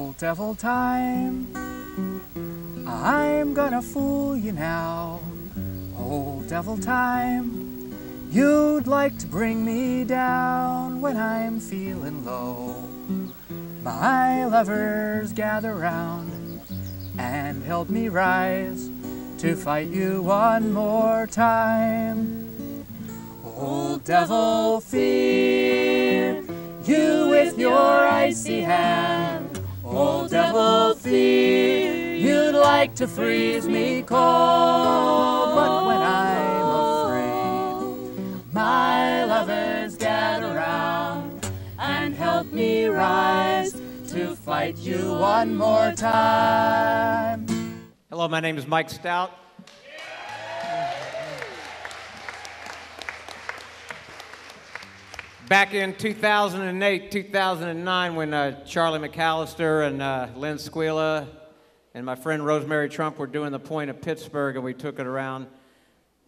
Old devil time, I'm gonna fool you now. Old devil time, you'd like to bring me down when I'm feeling low. My lovers gather round and help me rise to fight you one more time. Old devil, fear you with your icy hand. Old devil, fear you'd like to freeze me cold. But when I'm afraid, my lovers gather round and help me rise to fight you one more time. Hello, my name is Mike Stout. Back in 2008, 2009, when Charlie McAllister and Lynn Squilla and my friend Rosemary Trump were doing the Point of Pittsburgh and we took it around,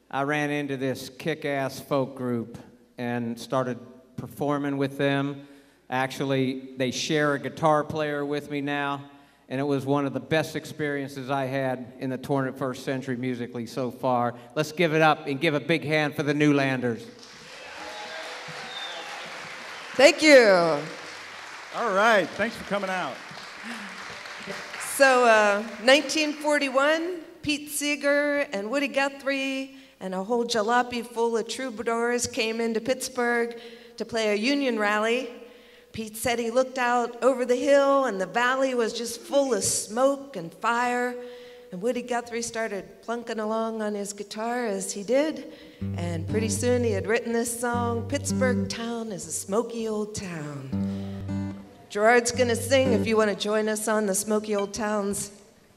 I ran into this kick-ass folk group and started performing with them. Actually, they share a guitar player with me now, and it was one of the best experiences I had in the 21st century musically so far. Let's give it up and give a big hand for the Newlanders. Thank you. All right, thanks for coming out. So, 1941, Pete Seeger and Woody Guthrie and a whole jalopy full of troubadours came into Pittsburgh to play a union rally. Pete said he looked out over the hill and the valley was just full of smoke and fire. And Woody Guthrie started plunking along on his guitar as he did. And pretty soon he had written this song, Pittsburgh Town is a Smoky Old Town. Gerard's gonna sing if you wanna join us on the Smoky Old Towns.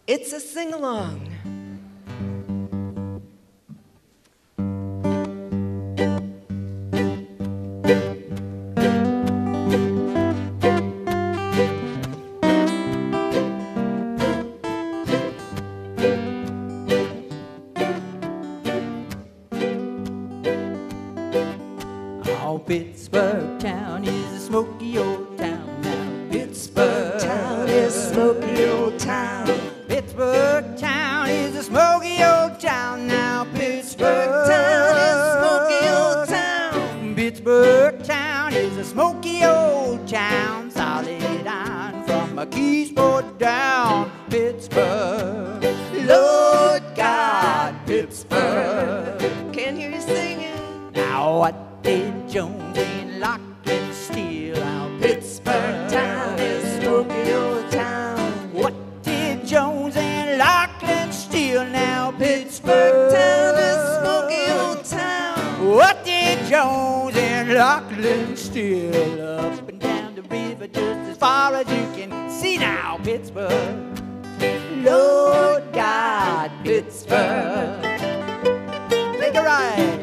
It's a sing-along. Pittsburgh town is a smoky old town now. Pittsburgh town is a smoky old town. Pittsburgh town is a smoky old town now. Pittsburgh town is a smoky old town. Pittsburgh town is a smoky old town. Solid iron from a Keysport down. Pittsburgh, Lord God, Pittsburgh. Can't hear you singing. Now what did Jones and Locke and steal out? Pittsburgh town is a smoky old town. What did Jones and Lachlan steal now? Pittsburgh town is a smoky old town. What did Jones and Lachlan steal? Up and down the river just as far as you can see now. Pittsburgh, Lord God, Pittsburgh. Take a ride.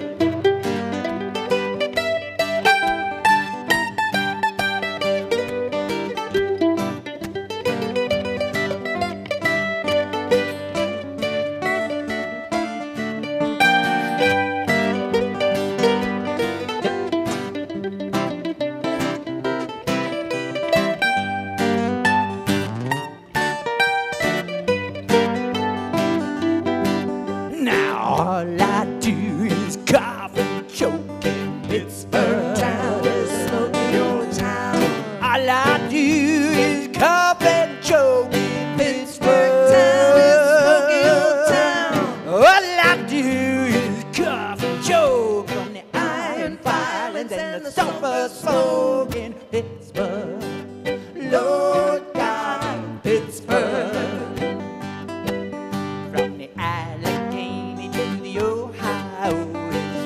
All I do is cough and choke in Pittsburgh town is a smoky old town. All I do is cough and choke in Pittsburgh town is a smoky old town. All I do is cough and choke from the iron filings and the sulfur smoke in Pittsburgh. Lord God, Pittsburgh. From the Allegheny to the Ohio,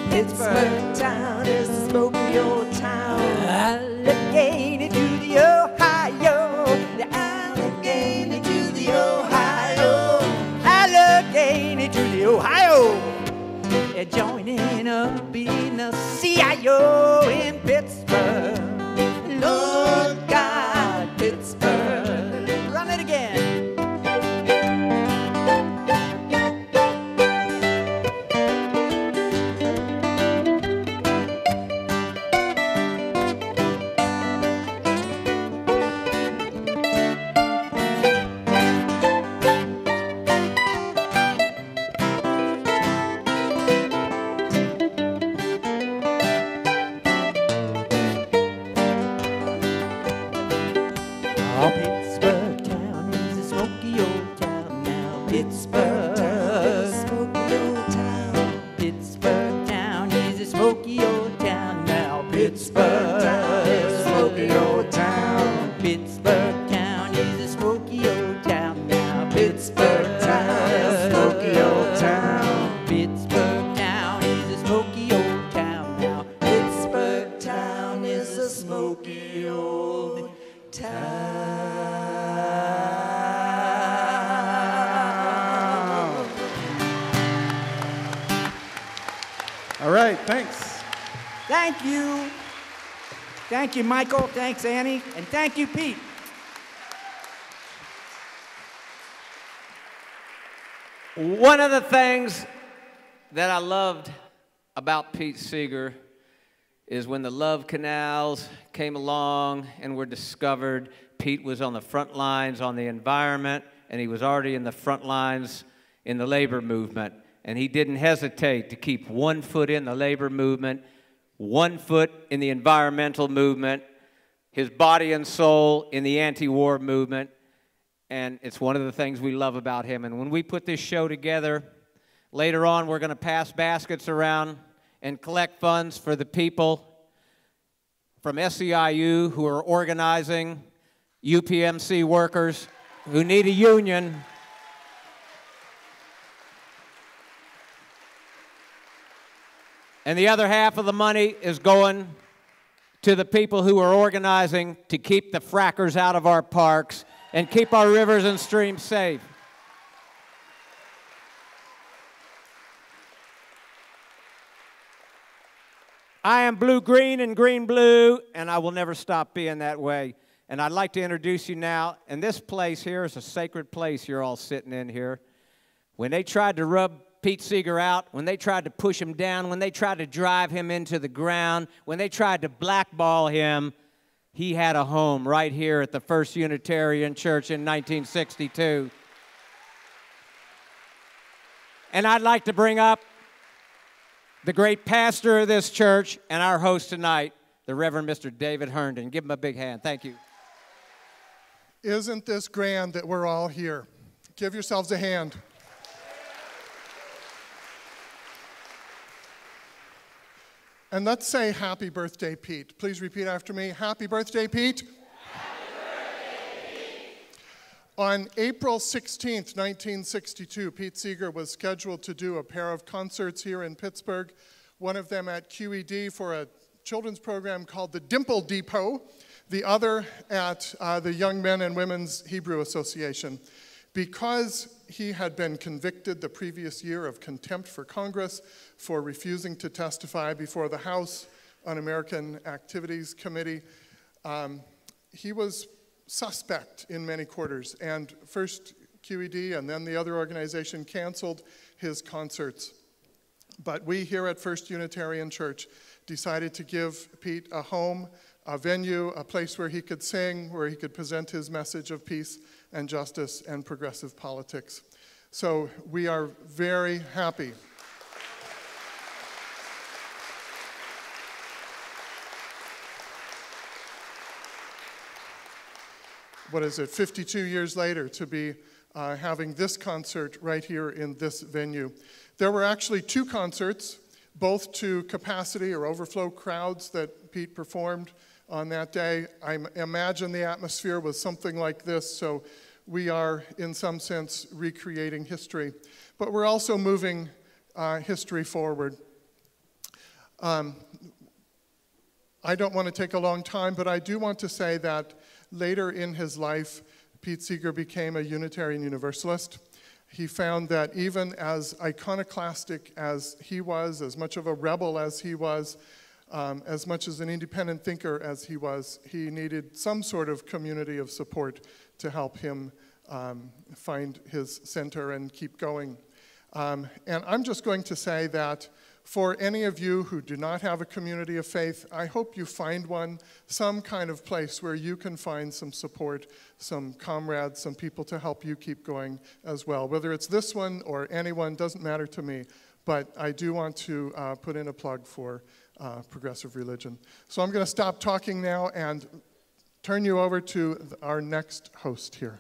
Pittsburgh town is a smoky old town. Allegheny to the Ohio, the Allegheny to the Ohio, Allegheny to the Ohio. They're joining up in the CIO in Pittsburgh. Lord God, Pittsburgh. Run it again. smoky old town. All right, thanks. Thank you. Thank you, Michael. Thanks, Annie. And thank you, Pete. One of the things that I loved about Pete Seeger is when the Love Canals came along and were discovered, Pete was on the front lines on the environment, and he was already in the front lines in the labor movement. And he didn't hesitate to keep 1 foot in the labor movement, 1 foot in the environmental movement, his body and soul in the anti-war movement. And it's one of the things we love about him. And when we put this show together, later on we're going to pass baskets around and collect funds for the people from SEIU who are organizing, UPMC workers who need a union. And the other half of the money is going to the people who are organizing to keep the frackers out of our parks and keep our rivers and streams safe. I am blue-green and green-blue, and I will never stop being that way. And I'd like to introduce you now, and this place here is a sacred place you're all sitting in here. When they tried to rub Pete Seeger out, when they tried to push him down, when they tried to drive him into the ground, when they tried to blackball him, he had a home right here at the First Unitarian Church in 1962. And I'd like to bring up the great pastor of this church and our host tonight, the Reverend Mr. David Herndon. Give him a big hand. Thank you. Isn't this grand that we're all here? Give yourselves a hand. And let's say happy birthday, Pete. Please repeat after me. Happy birthday, Pete. Happy birthday, Pete. On April 16th, 1962, Pete Seeger was scheduled to do a pair of concerts here in Pittsburgh, one of them at QED for a children's program called the Dimple Depot, the other at the Young Men and Women's Hebrew Association. Because he had been convicted the previous year of contempt for Congress for refusing to testify before the House Un-American Activities Committee, he was suspect in many quarters, and first QED and then the other organization canceled his concerts. But we here at First Unitarian Church decided to give Pete a home, a venue, a place where he could sing, where he could present his message of peace and justice and progressive politics. So we are very happy. What is it, 52 years later, to be having this concert right here in this venue. There were actually 2 concerts, both to capacity or overflow crowds that Pete performed on that day. I imagine the atmosphere was something like this, so we are, in some sense, recreating history. But we're also moving history forward. I don't want to take a long time, but I do want to say that later in his life, Pete Seeger became a Unitarian Universalist. He found that even as iconoclastic as he was, as much of a rebel as he was, as much as an independent thinker as he was, he needed some sort of community of support to help him find his center and keep going. And I'm just going to say that for any of you who do not have a community of faith, I hope you find one, some kind of place where you can find some support, some comrades, some people to help you keep going as well. Whether it's this one or anyone, doesn't matter to me, but I do want to put in a plug for progressive religion. So I'm going to stop talking now and turn you over to our next host here.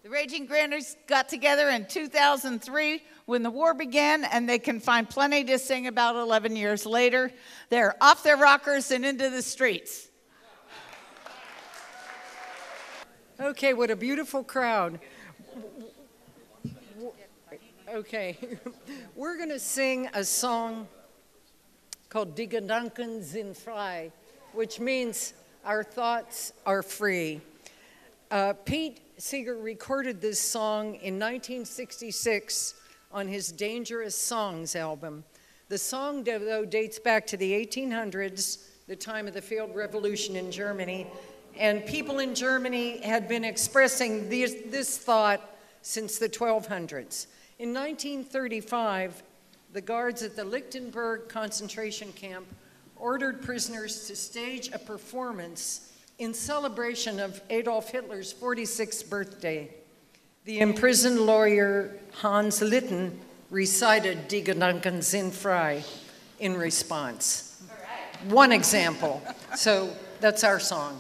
The Raging Granders got together in 2003 when the war began, and they can find plenty to sing about 11 years later. They're off their rockers and into the streets. Okay, what a beautiful crowd. Okay, we're going to sing a song called Die Gedanken sind frei, which means Our Thoughts Are Free. Pete Seeger recorded this song in 1966 on his Dangerous Songs album. The song, though, dates back to the 1800s, the time of the failed revolution in Germany, and people in Germany had been expressing this thought since the 1200s. In 1935, the guards at the Lichtenberg concentration camp ordered prisoners to stage a performance in celebration of Adolf Hitler's 46th birthday. The imprisoned lawyer Hans Litten recited Die Gedanken sind frei in response. One example. So that's our song.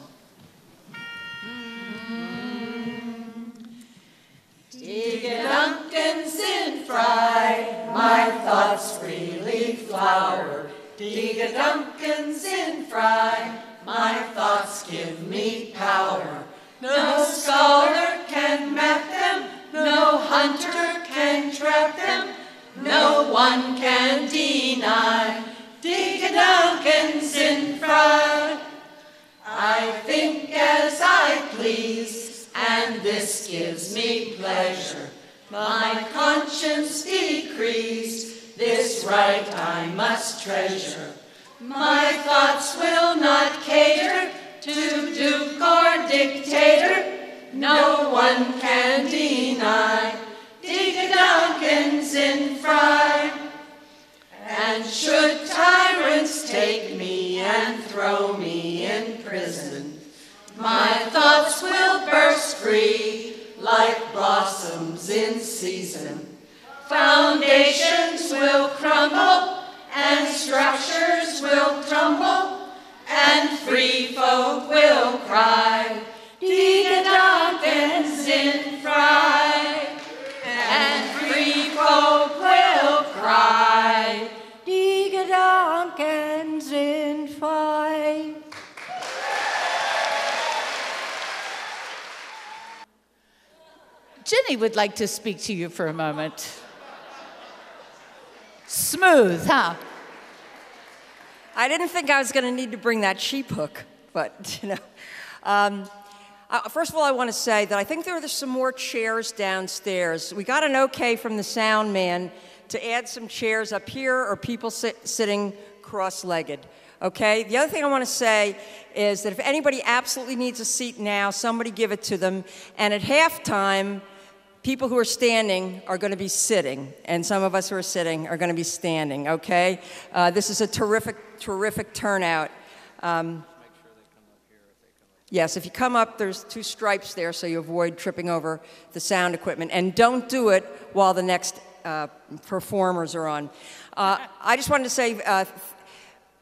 Die Gedanken sind frei, my thoughts freely flower. Die Gedanken sind frei, my thoughts give me power. No scholar can map them, no hunter can trap them, no one can deny. Die Gedanken sind frei. I think as I please, and this gives me pleasure. My conscience decrees, this right I must treasure. My thoughts will not cater to duke or dictator, no one can deny. Die Gedanken sind frei. And should tyrants take me and throw me in prison, my thoughts will burst free like blossoms in season. Foundations will crumble and structures will tumble and free folk will cry. Die Gedanken sind frei. And free folk will cry. Die Gedanken sind frei. Jenny would like to speak to you for a moment. Smooth, huh? I didn't think I was going to need to bring that sheep hook, but, you know. First of all, I want to say that I think there are some more chairs downstairs. We got an okay from the sound man to add some chairs up here or people sitting cross-legged, okay? The other thing I want to say is that if anybody absolutely needs a seat now, somebody give it to them. And at halftime, people who are standing are going to be sitting, and some of us who are sitting are going to be standing, okay? This is a terrific, terrific turnout. Yes, if you come up, there's 2 stripes there so you avoid tripping over the sound equipment. And don't do it while the next performers are on. I just wanted to say,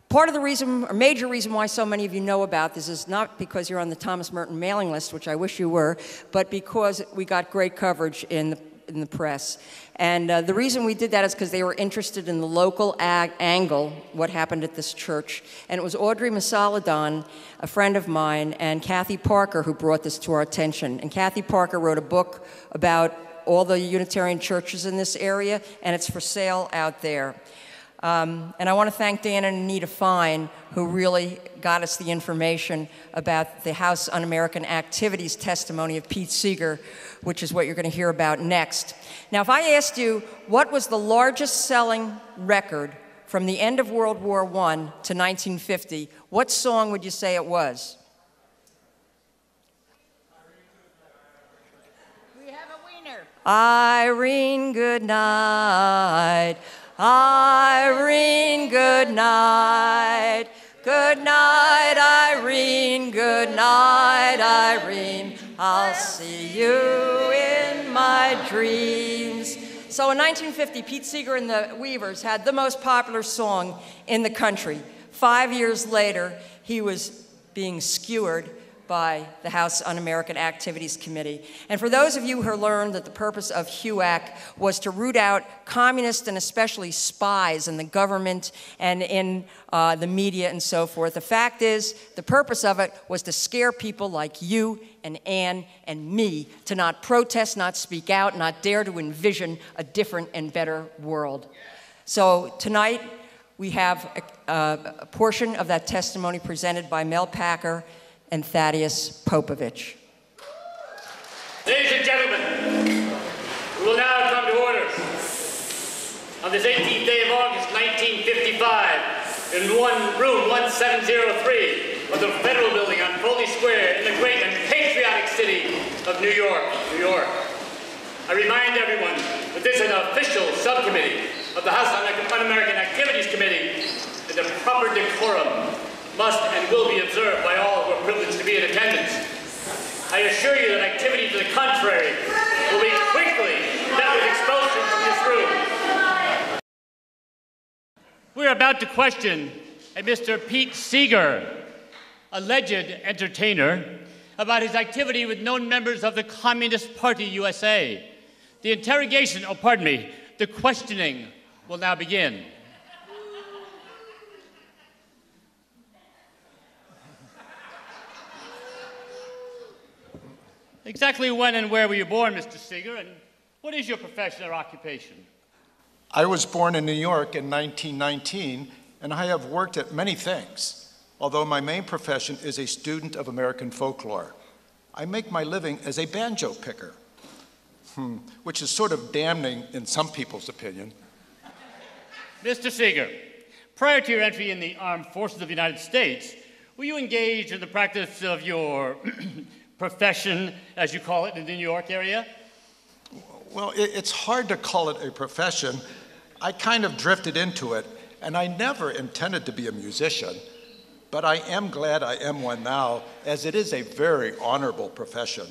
part of the reason, or major reason why so many of you know about this is not because you're on the Thomas Merton mailing list, which I wish you were, but because we got great coverage in the press. And the reason we did that is because they were interested in the local angle, what happened at this church. And it was Audrey Masaladon, a friend of mine, and Kathy Parker who brought this to our attention. And Kathy Parker wrote a book about all the Unitarian churches in this area, and it's for sale out there. And I want to thank Dan and Anita Fine, who really got us the information about the House Un-American Activities testimony of Pete Seeger, which is what you're going to hear about next. Now, if I asked you what was the largest selling record from the end of World War I to 1950, what song would you say it was? We have a wiener. Irene, good night. Irene, good night. Good night, Irene. Good night, Irene. I'll see you in my dreams. So in 1950, Pete Seeger and the Weavers had the most popular song in the country. 5 years later, he was being skewered by the House Un-American Activities Committee. And for those of you who learned that the purpose of HUAC was to root out communists and especially spies in the government and in the media and so forth, the fact is the purpose of it was to scare people like you and Ann and me to not protest, not speak out, not dare to envision a different and better world. So tonight we have a portion of that testimony presented by Mel Packer and Thaddeus Popovich. Ladies and gentlemen, we will now come to order. On this 18th day of August, 1955, in room 1703 of the Federal Building on Foley Square in the great and patriotic city of New York, New York. I remind everyone that this is an official subcommittee of the House Un-American Activities Committee, and the proper decorum must and will be observed by all who are privileged to be in attendance. I assure you that activity to the contrary will be quickly met with expulsion from this room. We are about to question a Mr. Pete Seeger, alleged entertainer, about his activity with known members of the Communist Party USA. The interrogation, the questioning will now begin. Exactly when and where were you born, Mr. Seeger, and what is your profession or occupation? I was born in New York in 1919, and I have worked at many things, although my main profession is a student of American folklore. I make my living as a banjo picker, which is sort of damning in some people's opinion. Mr. Seeger, prior to your entry in the Armed Forces of the United States, were you engaged in the practice of your profession, as you call it, in the New York area? Well, it's hard to call it a profession. I kind of drifted into it, and I never intended to be a musician, but I am glad I am one now, as it is a very honorable profession.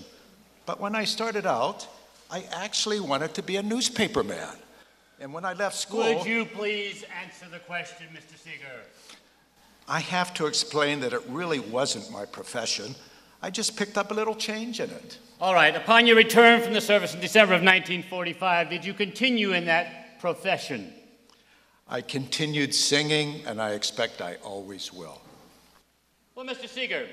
But when I started out, I actually wanted to be a newspaper man. And when I left school... Would you please answer the question, Mr. Seeger? I have to explain that it really wasn't my profession. I just picked up a little change in it. All right. Upon your return from the service in December of 1945, did you continue in that profession? I continued singing, and I expect I always will. Well, Mr. Seeger,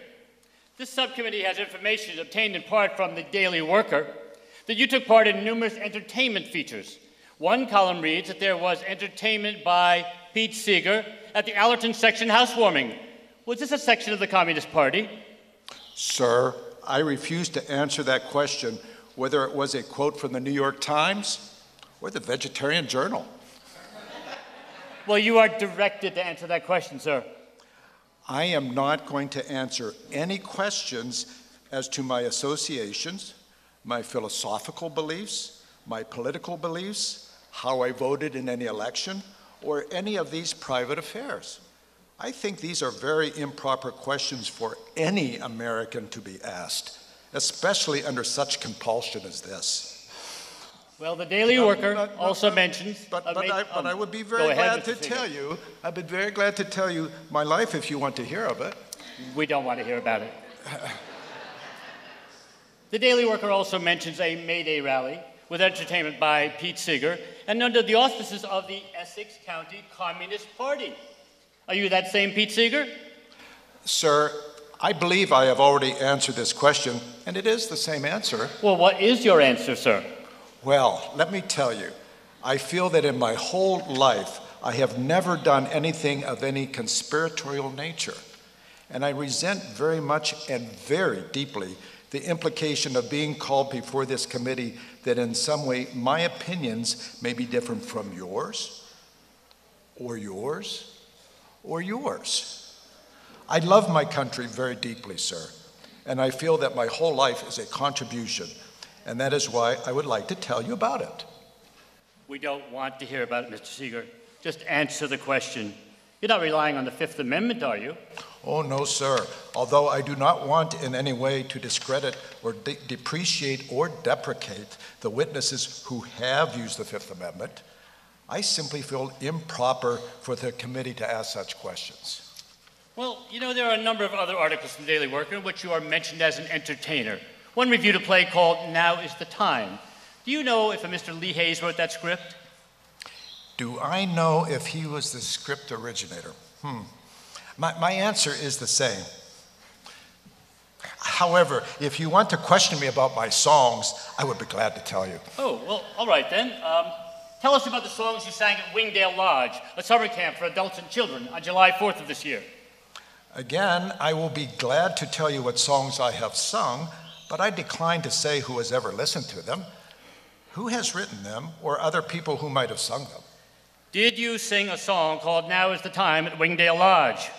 this subcommittee has information obtained in part from the Daily Worker that you took part in numerous entertainment features. One column reads that there was entertainment by Pete Seeger at the Allerton section housewarming. Was this a section of the Communist Party? Sir, I refuse to answer that question, whether it was a quote from the New York Times or the Vegetarian Journal. Well, you are directed to answer that question, sir. I am not going to answer any questions as to my associations, my philosophical beliefs, my political beliefs, how I voted in any election, or any of these private affairs. I think these are very improper questions for any American to be asked, especially under such compulsion as this. Well, the Daily Worker also mentions... But I would be very glad to tell you, I'd be very glad to tell you my life if you want to hear of it. We don't want to hear about it. The Daily Worker also mentions a May Day rally with entertainment by Pete Seeger and under the auspices of the Essex County Communist Party. Are you that same Pete Seeger? Sir, I believe I have already answered this question, and it is the same answer. Well, what is your answer, sir? Well, let me tell you, I feel that in my whole life, I have never done anything of any conspiratorial nature. And I resent very much and very deeply the implication of being called before this committee that in some way my opinions may be different from yours, or yours, or yours. I love my country very deeply, sir, and I feel that my whole life is a contribution, and that is why I would like to tell you about it. We don't want to hear about it, Mr. Seeger. Just answer the question. You're not relying on the Fifth Amendment, are you? Oh, no, sir. Although I do not want in any way to discredit or depreciate or deprecate the witnesses who have used the Fifth Amendment, I simply feel improper for the committee to ask such questions. Well, you know, there are a number of other articles in the Daily Worker in which you are mentioned as an entertainer. One reviewed a play called Now is the Time. Do you know if a Mr. Lee Hayes wrote that script? Do I know if he was the script originator? My answer is the same. However, if you want to question me about my songs, I would be glad to tell you. Oh, well, all right then. Tell us about the songs you sang at Wingdale Lodge, a summer camp for adults and children, on July 4th of this year. Again, I will be glad to tell you what songs I have sung, but I decline to say who has ever listened to them, who has written them, or other people who might have sung them. Did you sing a song called Now is the Time at Wingdale Lodge?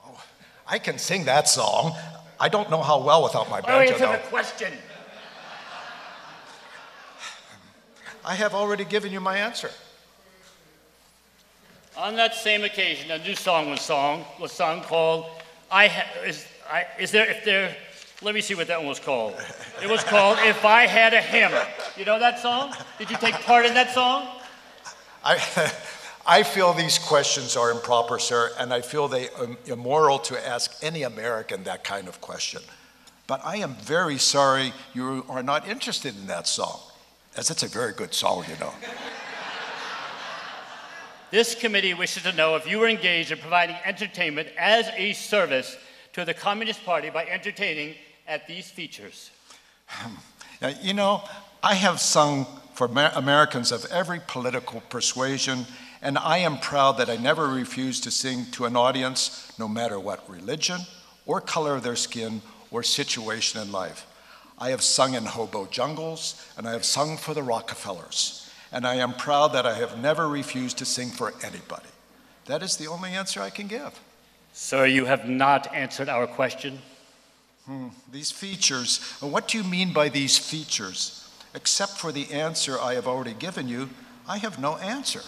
Oh, I can sing that song. I don't know how well without my banjo, Answer though. the question. I have already given you my answer. On that same occasion, a new song was sung called let me see what that one was called. It was called If I Had a Hammer. You know that song? Did you take part in that song? I feel these questions are improper, sir, and I feel they are immoral to ask any American that kind of question. But I am very sorry you are not interested in that song, as it's a very good song, you know. This committee wishes to know if you were engaged in providing entertainment as a service to the Communist Party by entertaining at these features. You know, I have sung for Americans of every political persuasion, and I am proud that I never refused to sing to an audience, no matter what religion or color of their skin or situation in life. I have sung in hobo jungles, and I have sung for the Rockefellers. And I am proud that I have never refused to sing for anybody. That is the only answer I can give. Sir, you have not answered our question. These features, what do you mean by these features? Except for the answer I have already given you, I have no answer.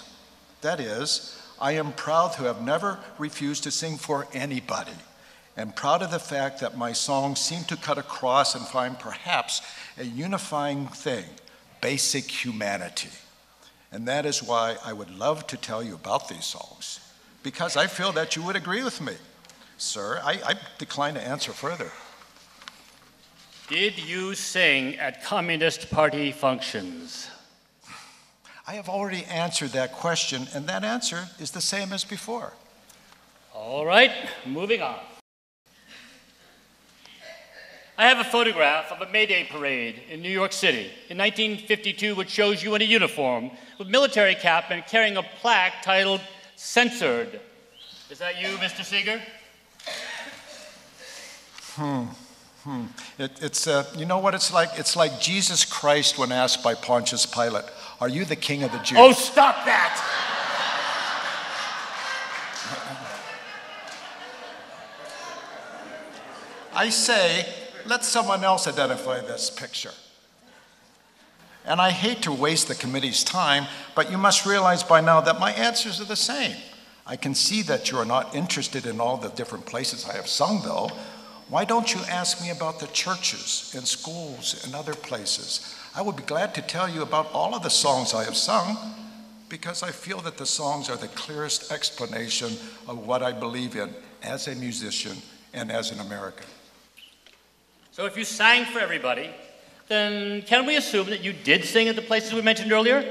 That is, I am proud to have never refused to sing for anybody, and proud of the fact that my songs seem to cut across and find perhaps a unifying thing, basic humanity. And that is why I would love to tell you about these songs, because I feel that you would agree with me. Sir, I decline to answer further. Did you sing at Communist Party functions? I have already answered that question, and that answer is the same as before. All right, moving on. I have a photograph of a May Day parade in New York City in 1952, which shows you in a uniform with military cap and carrying a plaque titled Censored. Is that you, Mr. Seeger? It's you know what it's like? It's like Jesus Christ when asked by Pontius Pilate, "Are you the king of the Jews?" Oh, stop that! I say, let someone else identify this picture. And I hate to waste the committee's time, but you must realize by now that my answers are the same. I can see that you are not interested in all the different places I have sung, though. Why don't you ask me about the churches and schools and other places? I would be glad to tell you about all of the songs I have sung, because I feel that the songs are the clearest explanation of what I believe in as a musician and as an American. So if you sang for everybody, then can we assume that you did sing at the places we mentioned earlier?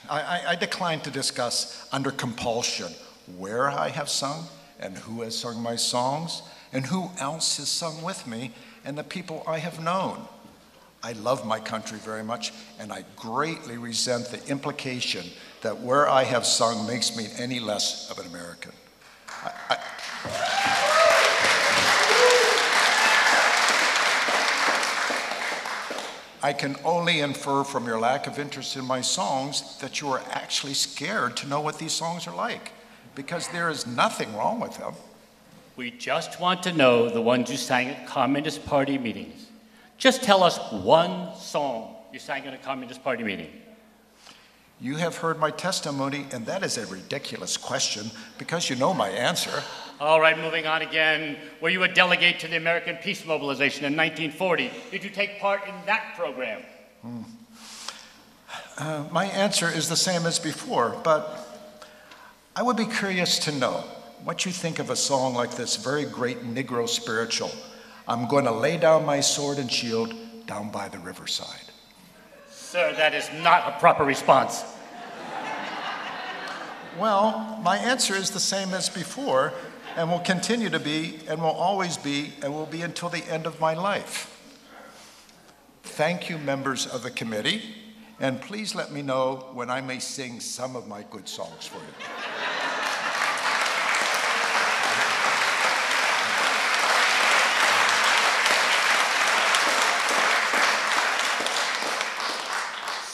I decline to discuss under compulsion where I have sung and who has sung my songs and who else has sung with me and the people I have known. I love my country very much, and I greatly resent the implication that where I have sung makes me any less of an American. I can only infer from your lack of interest in my songs that you are actually scared to know what these songs are like, because there is nothing wrong with them. We just want to know the ones you sang at Communist Party meetings. Just tell us one song you sang at a Communist Party meeting. You have heard my testimony, and that is a ridiculous question because you know my answer. All right, moving on again. Were you a delegate to the American Peace Mobilization in 1940? Did you take part in that program? My answer is the same as before, but I would be curious to know what you think of a song like this very great Negro spiritual, "I'm going to lay down my sword and shield down by the riverside." Sir, that is not a proper response. Well, my answer is the same as before, and will continue to be, and will always be, and will be until the end of my life. Thank you, members of the committee, and please let me know when I may sing some of my good songs for you.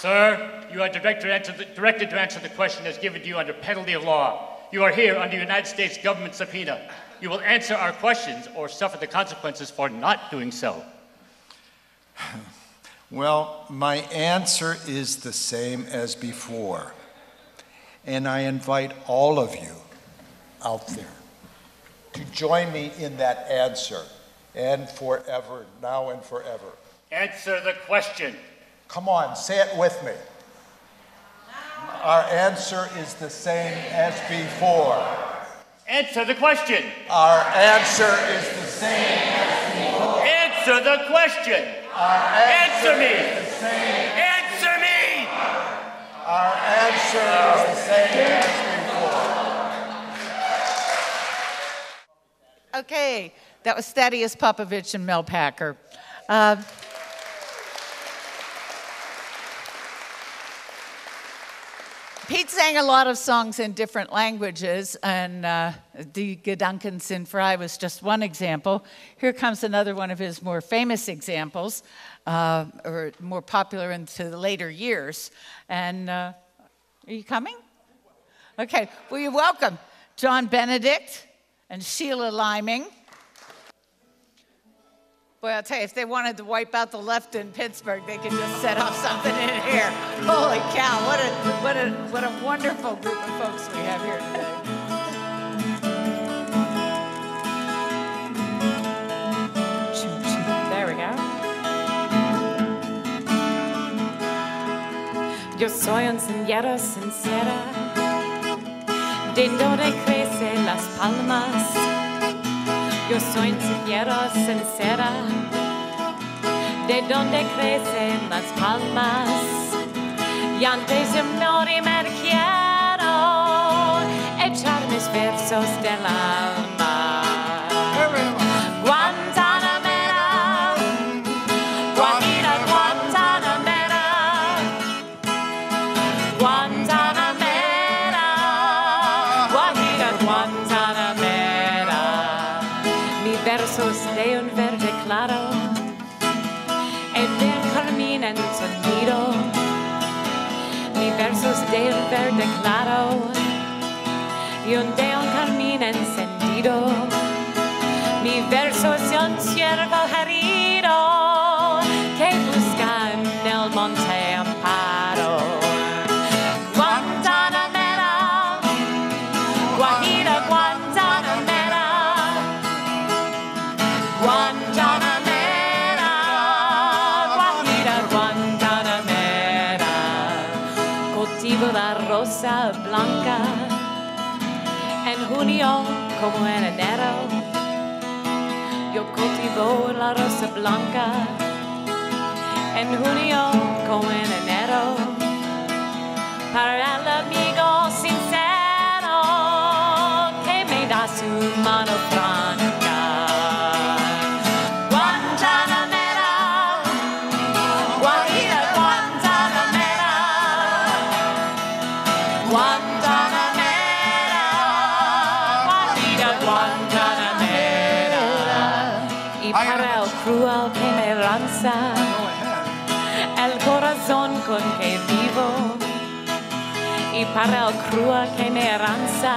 Sir, you are directed to answer the question as given to you under penalty of law. You are here under United States government subpoena. You will answer our questions or suffer the consequences for not doing so. Well, my answer is the same as before. And I invite all of you out there to join me in that answer, and forever, now and forever. Answer the question. Come on, say it with me. Our answer is the same as before. Answer the question. Our answer is the same as before. Answer the question. Answer me. Is the same. Answer me. Our answer is the same as before. Okay, that was Thaddeus Popovich and Mel Packer. Pete sang a lot of songs in different languages, and Die Gedanken sind frei was just one example. Here comes another one of his more famous examples, or more popular into the later years. And are you coming? Okay, well, you welcome John Benedict and Sheila Liming. Boy, I'll tell you, if they wanted to wipe out the left in Pittsburgh, they could just set off something in here. Holy cow, what a wonderful group of folks we have here today. There we go. Yo soy un señero sincera, de donde crecen las palmas. Yo soy un señero sincera, de donde crecen las palmas. Y antes de morir me quiero echar mis versos del alma. Guantanamera, Guajira, Guantanamera, Guantanamera, Guajira, Guantanamera. Mi versos de un verde claro, el del carmín encendido. Mi versos de un verde claro, y un de un carmín encendido. Mi verso es un ciervo herido que busca en el monte amparo. Guantanamera, Guajira, Guantanamera, Guantanamera, Guajira, Guantanamera. Cultivo la rosa blanca en junio como en enero. Yo cultivo la rosa blanca en junio como en enero para el amigo sincero que me da su mano franca. Guantanamera, Guajira, Guantanamera, Guantanamera, Guajira, Guantanamera. Y para el cruel que me lanza, el corazón con que vivo. Y para el cruel que me lanza,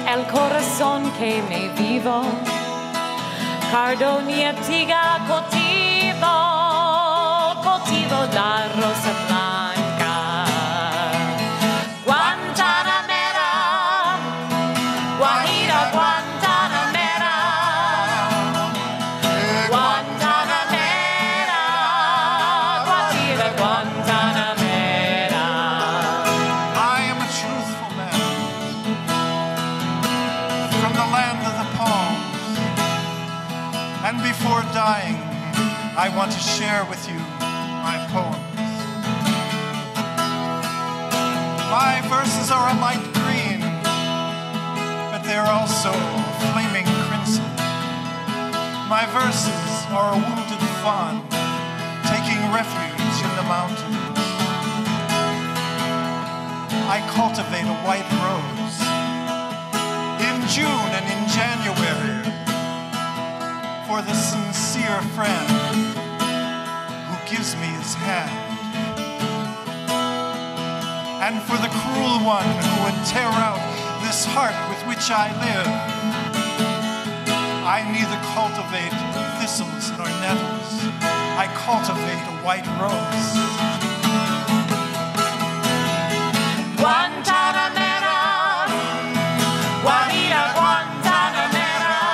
el corazón que me vivo. Cardonia tiga cultivo la rosa blanca. Guantanamera, Guajira, Guantanamera, Guantanamera, Guajira, Guantanamera. I am a truthful man from the land of the palms, and before dying, I want to share with you my poems. My verses are a light green, but they're also flaming crimson. My verses are a wounded fawn taking refuge in the mountains. I cultivate a white rose in June and in January for the sincere friend who gives me his hand and for the cruel one who would tear out this heart with which I live. I neither cultivate thistles nor nettles. I cultivate a white rose. Guantanamera, Juanita Guantanamera,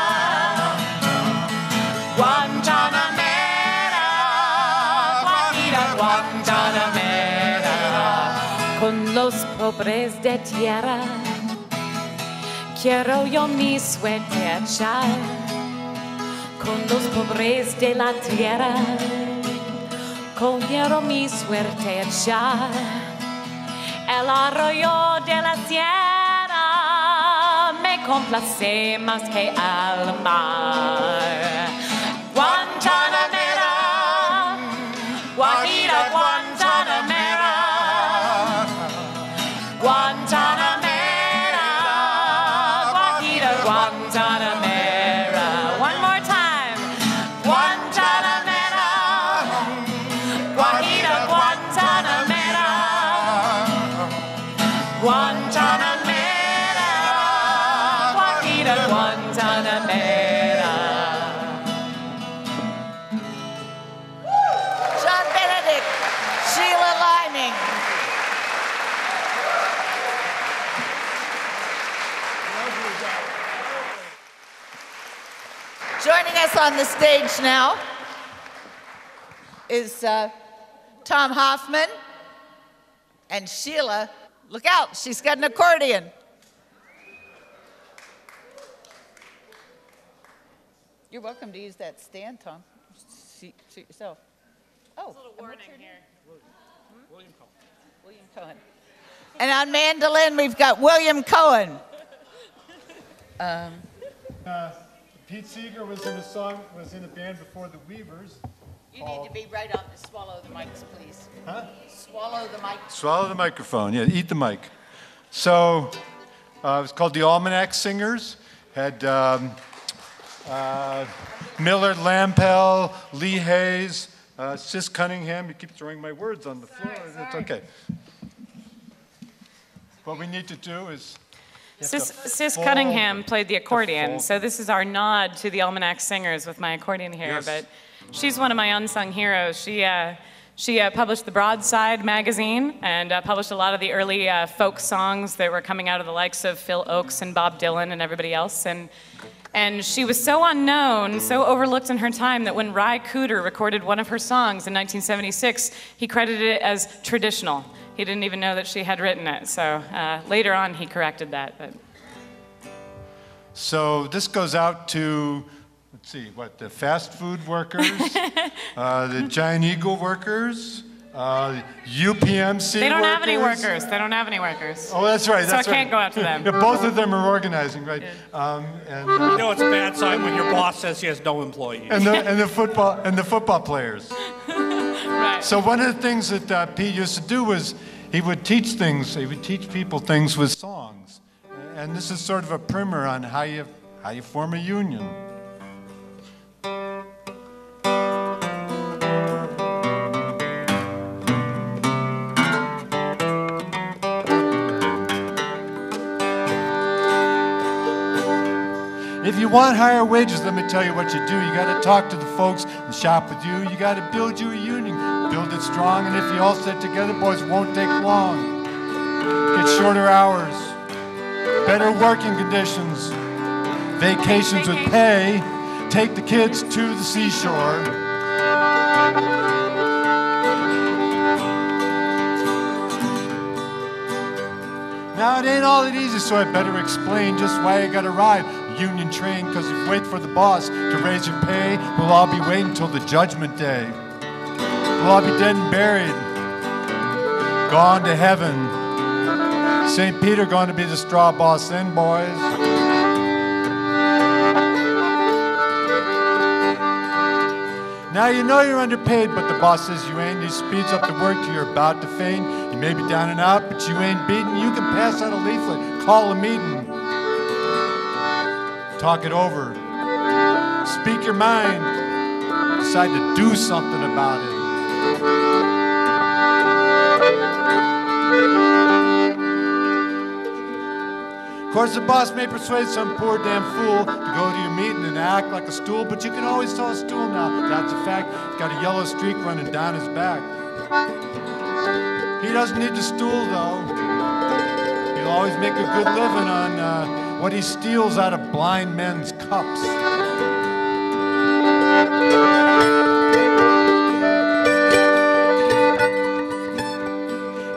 Guantanamera, Juanita Guantanamera. Con los pobres de tierra quiero yo mi suerte echar. Con los pobres de la tierra quiero mi suerte echar. El arroyo de la sierra me complace más que el mar. Guantanamera, Guajira Guantanamera, Guantanamera, Guajira Guantanamera. One more time. Guantanamera, Guajira Guantanamera, Guantanamera, Guajira Guantanamera. John Benedict, Sheila Lining. Joining us on the stage now is Tom Hoffman and Sheila. Look out, she's got an accordion. You're welcome to use that stand, Tom. Suit yourself. Oh, a little warning here. William Cohen. William Cohen. And on mandolin, we've got William Cohen. Pete Seeger was in a band before the Weavers. You need to be right on. Swallow the mics, please. Huh? Swallow the mic. Swallow the microphone, yeah, eat the mic. So it was called the Almanac Singers. Had Millard Lampel, Lee Hayes, Sis Cunningham. You keep throwing my words on the floor. It's okay. What we need to do is... Sis Cunningham played the accordion, so this is our nod to the Almanac Singers with my accordion here. Yes. But she's one of my unsung heroes. She published the Broadside magazine and published a lot of the early folk songs that were coming out of the likes of Phil Oakes and Bob Dylan and everybody else. And she was so unknown, so overlooked in her time that when Ry Cooder recorded one of her songs in 1976, he credited it as traditional. He didn't even know that she had written it. So later on, he corrected that. But. So this goes out to, let's see, the fast food workers, the Giant Eagle workers, UPMC They don't workers. have any workers. They don't have any workers. Oh, that's right. So That's I can't go out to them. Yeah, both of them are organizing, right? Yeah. You know, it's a bad sign when your boss says he has no employees. And the football players. Right. So one of the things that Pete used to do was he would teach things. He would teach people things with songs, and this is sort of a primer on how you form a union. If you want higher wages, let me tell you what you do. You got to talk to the folks and shop with you. You got to build you a union, build it strong, and if you all sit together, boys, it won't take long. Get shorter hours, better working conditions, vacations with pay, take the kids to the seashore. Now it ain't all that easy, so I better explain just why you gotta ride a union train, because if you wait for the boss to raise your pay, we'll all be waiting till the judgment day. We'll all be dead and buried, gone to heaven. St. Peter going to be the straw boss then, boys. Now you know you're underpaid, but the boss says you ain't. He speeds up the work till you're about to faint. You may be down and out, but you ain't beaten. You can pass out a leaflet, call a meeting, talk it over, speak your mind, decide to do something about it. Of course, the boss may persuade some poor damn fool to go to your meeting and act like a stool, but you can always tell a stool now. That's a fact. He's got a yellow streak running down his back. He doesn't need the stool, though. He'll always make a good living on what he steals out of blind men's cups.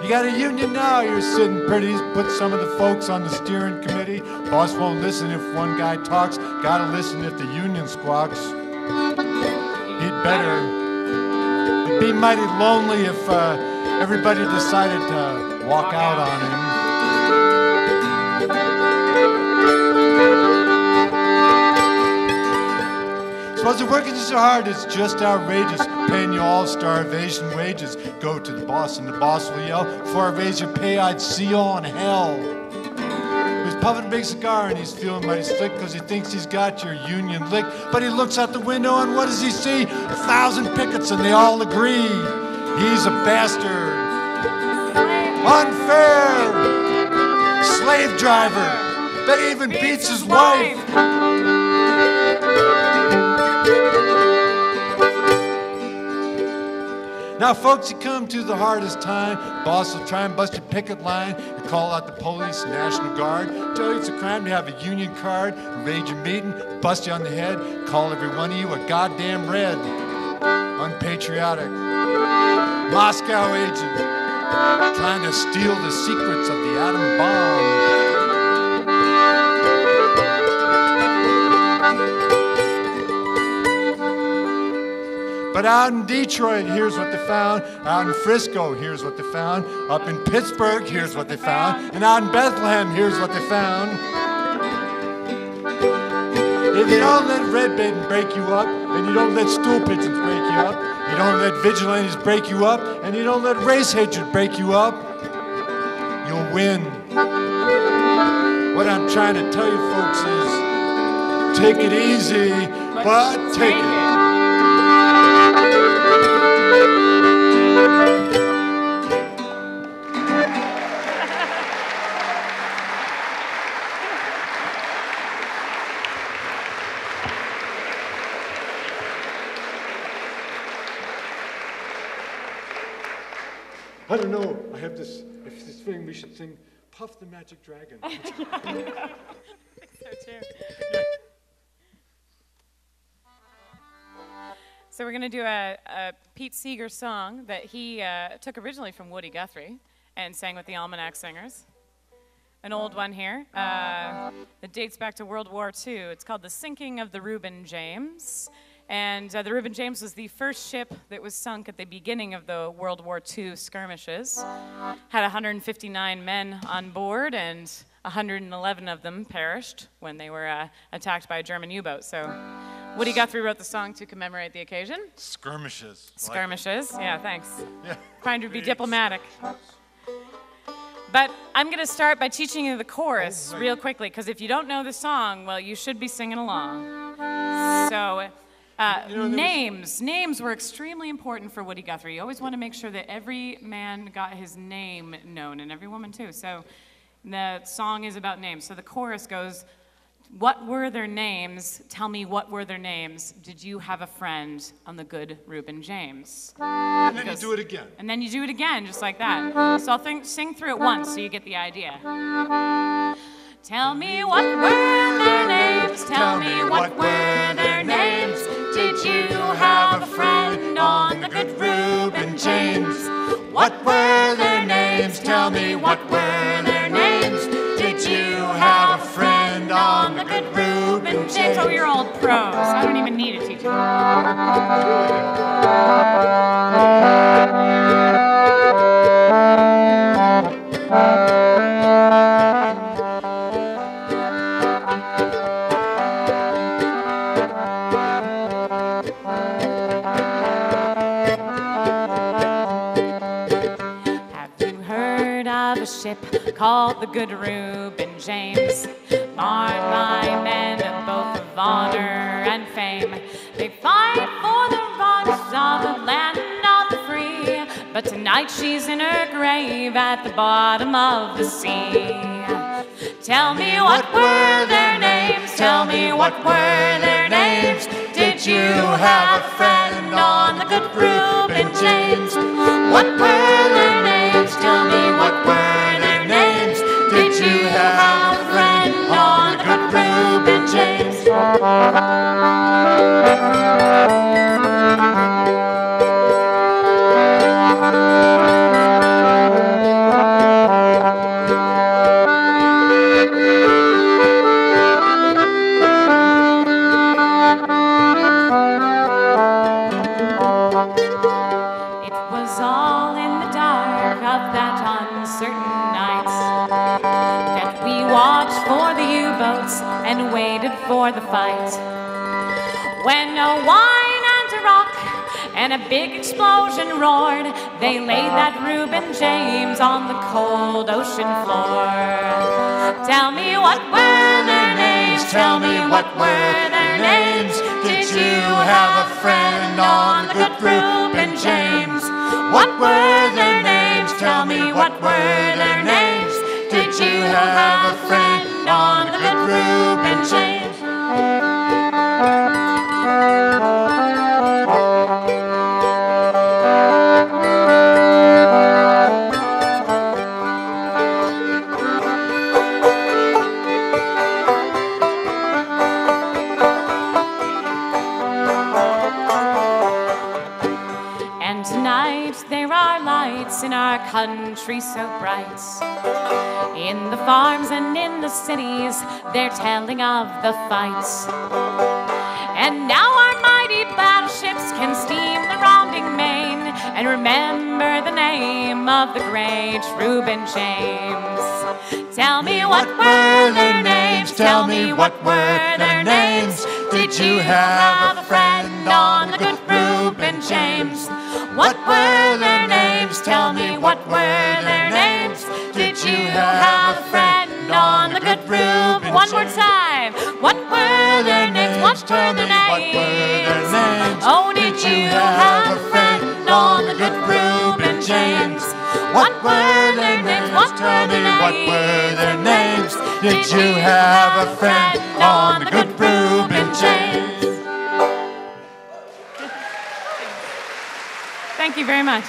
You got a union now, you're sitting pretty. Put some of the folks on the steering committee. Boss won't listen if one guy talks. Gotta listen if the union squawks. He'd better. It'd be mighty lonely if everybody decided to walk out on him. Suppose you're working so hard, it's just outrageous. Paying you all starvation wages. Go to the boss and the boss will yell, before I raise your pay, I'd see you all in hell. He's puffing a big cigar and he's feeling mighty slick because he thinks he's got your union licked. But he looks out the window and what does he see? 1,000 pickets and they all agree. He's a bastard. Unfair. Slave driver. That even beats his wife. Now, folks, you come to the hardest time. Boss will try and bust your picket line and call out the police and National Guard. Tell you it's a crime to have a union card, raid your meeting, bust you on the head, call every one of you a goddamn red. Unpatriotic. Moscow agent trying to steal the secrets of the atom bomb. But out in Detroit, here's what they found. Out in Frisco, here's what they found. Up in Pittsburgh, here's what they found. And out in Bethlehem, here's what they found. If you don't let red baiting break you up, and you don't let stool pigeons break you up, you don't let vigilantes break you up, and you don't let race hatred break you up, you'll win. What I'm trying to tell you folks is, take it easy, but take it. I don't know. I have this thing. We should sing "Puff the Magic Dragon." I think so too. So we're going to do a Pete Seeger song that he took originally from Woody Guthrie and sang with the Almanac Singers. An old one here that dates back to World War II. It's called "The Sinking of the Reuben James." And the Reuben James was the first ship that was sunk at the beginning of the World War II skirmishes. Had 159 men on board, and 111 of them perished when they were attacked by a German U-boat. So Woody Guthrie wrote the song to commemorate the occasion. Skirmishes. Skirmishes, yeah, thanks. Yeah. Trying to be diplomatic. But I'm going to start by teaching you the chorus real quickly, because if you don't know the song, well, you should be singing along. So... Names were extremely important for Woody Guthrie. You always want to make sure that every man got his name known, and every woman too. So the song is about names. So the chorus goes, what were their names? Tell me what were their names. Did you have a friend on the good Reuben James? And then you do it again. And then you do it again, just like that. So I'll sing through it once so you get the idea. Tell me what were their names. Tell me what were their names. Did you have a friend on the good Reuben James? What were their names? Tell me what were their names. Did you have a friend on the good Reuben James? Oh, you're all pros. I don't even need a teacher. Ship called the good Reuben James, marred by men both of honor and fame. They fight for the rights of the land of the free, but tonight she's in her grave at the bottom of the sea. Tell me what were their names? Tell me what were their names? Did you have a friend on the good Reuben James? What were their names? Tell me what were their names? Did you have a friend on the good Reuben James? And waited for the fight. When a whine and a rock and a big explosion roared, they laid that Reuben James on the cold ocean floor. Tell me what were their names? Tell me what were their names? Did you have a friend on the good Reuben James? What were their names? Tell me what were their names? Did you have a friend on the good Reuben James? And tonight there are lights in our country so bright. In the farms and in the cities, they're telling of the fights. And now our mighty battleships can steam the rounding main and remember the name of the great Reuben James. Tell me what were their names? Tell me what were their names? Did you have a friend on the good Reuben James? What were their names? Tell me what were their names? Did you have a friend on the good Reuben? One more time. What were their names? What were their names? Oh, did you have a friend on the good Reuben James? What were their names? What were their names? What were their names? Did you have a friend on the good Reuben James? Thank you very much.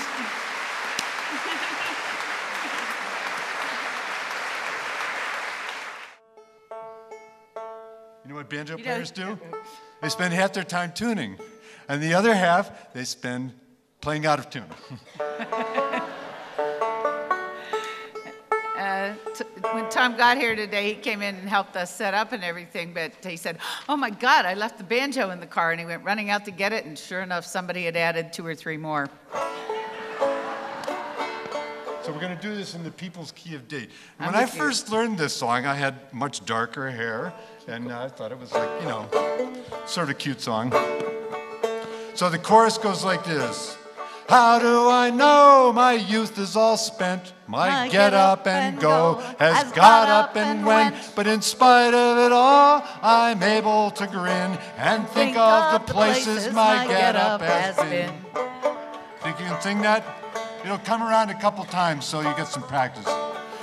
You know what banjo players do? They spend half their time tuning, and the other half they spend playing out of tune. When Tom got here today, he came in and helped us set up and everything, but he said, oh my God, I left the banjo in the car, and he went running out to get it, and sure enough, somebody had added 2 or 3 more. So we're going to do this in the People's Key of D. When I first learned this song, I had much darker hair, and I thought it was like, you know, sort of a cute song. So the chorus goes like this. How do I know my youth is all spent? My get up and go has got up and went. But in spite of it all, I'm able to grin and think of the places my get up has been. Think you can sing that? It'll come around a couple times so you get some practice.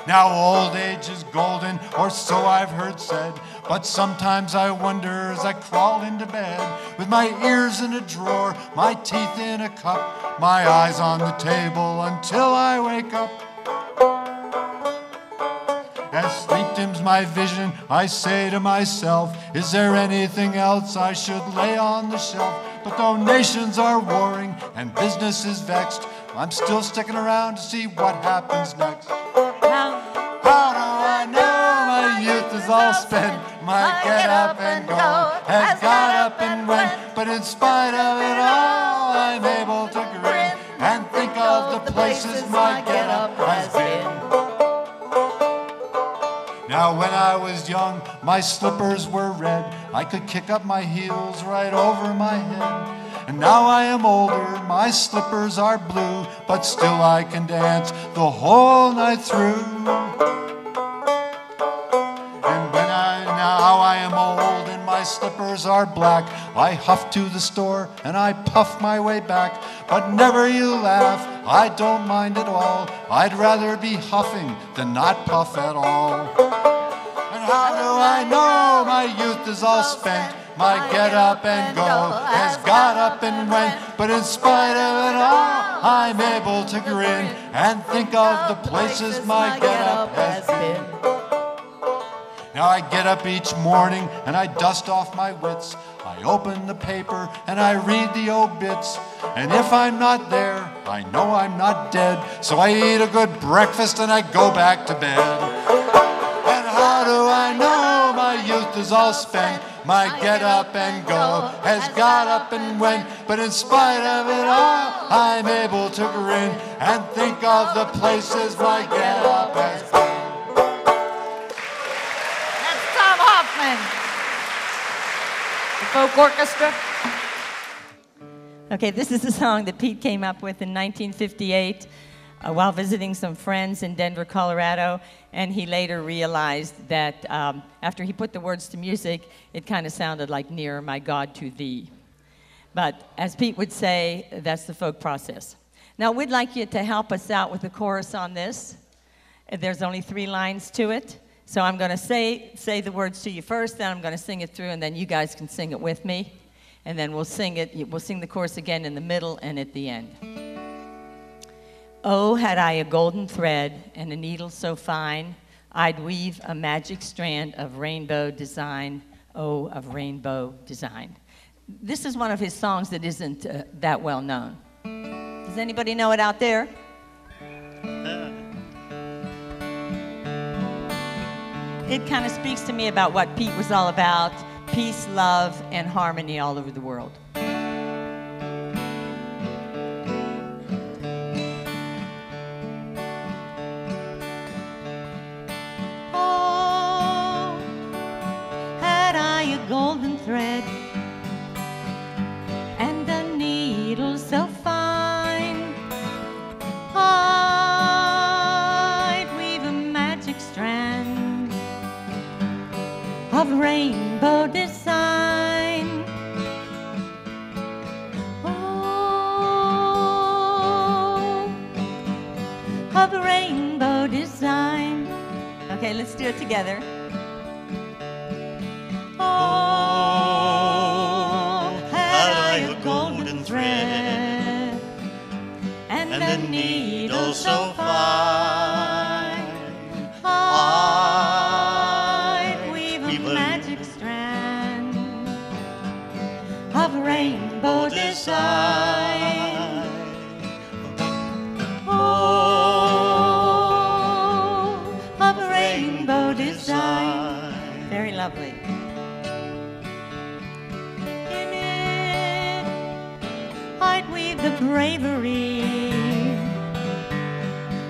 Now old age is golden, or so I've heard said, but sometimes I wonder as I crawl into bed with my ears in a drawer, my teeth in a cup, my eyes on the table until I wake up. As sleep dims my vision, I say to myself, is there anything else I should lay on the shelf? But though nations are warring and business is vexed, I'm still sticking around to see what happens next. How do I know my youth is all spent? My get up and go has got up and went. But in spite of it all, I'm able to grin and think of the places my get up has been. Now when I was young, my slippers were red. I could kick up my heels right over my head. And now I am older, my slippers are blue, but still I can dance the whole night through. And now I am old and my slippers are black, I huff to the store and I puff my way back. But never you laugh, I don't mind at all. I'd rather be huffing than not puff at all. How do I know my youth is all spent? My get up and go has got up and went, but in spite of it all, I'm able to grin and think of the places my get up has been. Now I get up each morning and I dust off my wits. I open the paper and I read the obits. And if I'm not there, I know I'm not dead. So I eat a good breakfast and I go back to bed. And how do I know my youth is all spent? My get up and go has got up and went, but in spite of it all, I'm able to grin and think of the places my get up has been. That's Tom Hoffman. The folk orchestra. Okay, this is a song that Pete came up with in 1958 while visiting some friends in Denver, Colorado, and he later realized that after he put the words to music, it kind of sounded like Nearer My God to Thee. But as Pete would say, that's the folk process. Now, we'd like you to help us out with the chorus on this. There's only 3 lines to it, so I'm going to say the words to you first, then I'm going to sing it through, and then you guys can sing it with me, and then we'll sing the chorus again in the middle and at the end. Oh, had I a golden thread and a needle so fine, I'd weave a magic strand of rainbow design, oh, of rainbow design. This is one of his songs that isn't that well known. Does anybody know it out there? It kind of speaks to me about what Pete was all about, peace, love, and harmony all over the world. Golden thread and a needle so fine, I'd weave a magic strand of rainbow design. Oh, of rainbow design. Okay, let's do it together. Oh, had I a golden thread and a needle so fine, I'd weave a magic strand of rainbow design. Oh, of rainbow design. Very lovely. I'd weave the bravery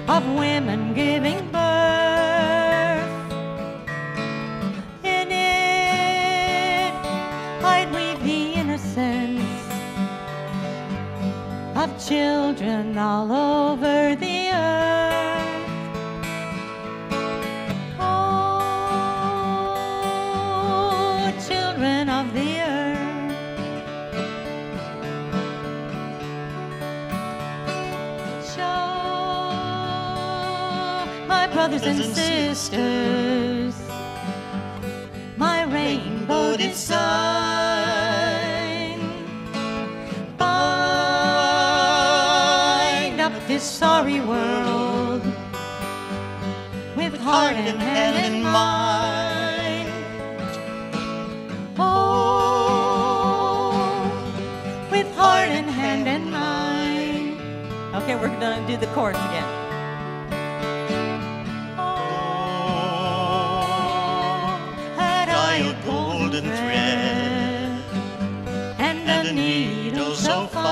of women giving birth. In it, I'd weave the innocence of children all over the earth. Oh, children of the earth. Brothers and sisters, my rainbow design. Bind up this sorry world with heart and hand and mind. Oh, with heart and hand and mind. Okay, we're going to do the chorus again. Golden thread and a needle so fine,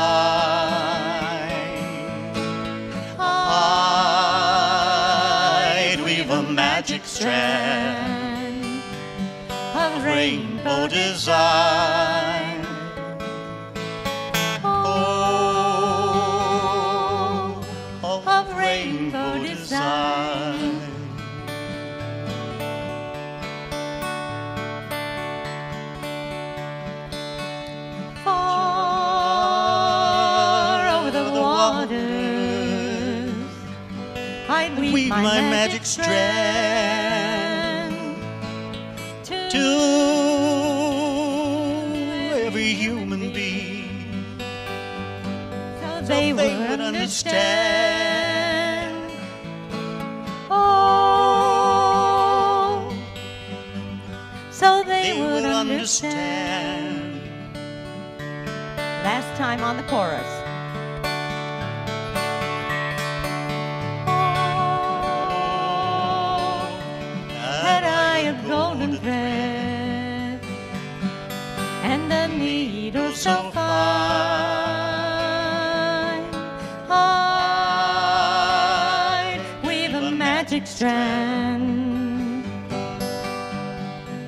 I'd weave a magic strand of rainbow design. Oh, of rainbow design. I'd weave my magic strand every human being, so they would understand. Oh, so they would understand. Last time on the chorus. Had I a golden thread and a needle so fine, I'd weave a magic strand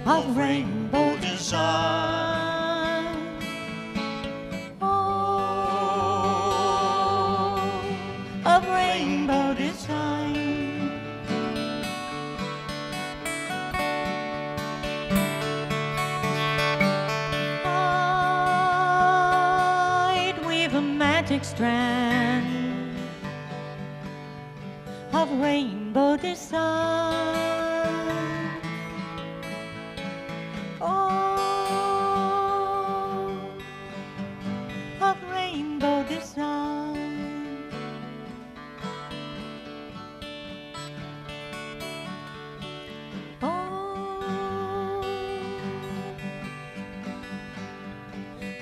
of rainbow design. Oh, of rainbow design. Magic strand of rainbow design. Oh, of rainbow design. Oh,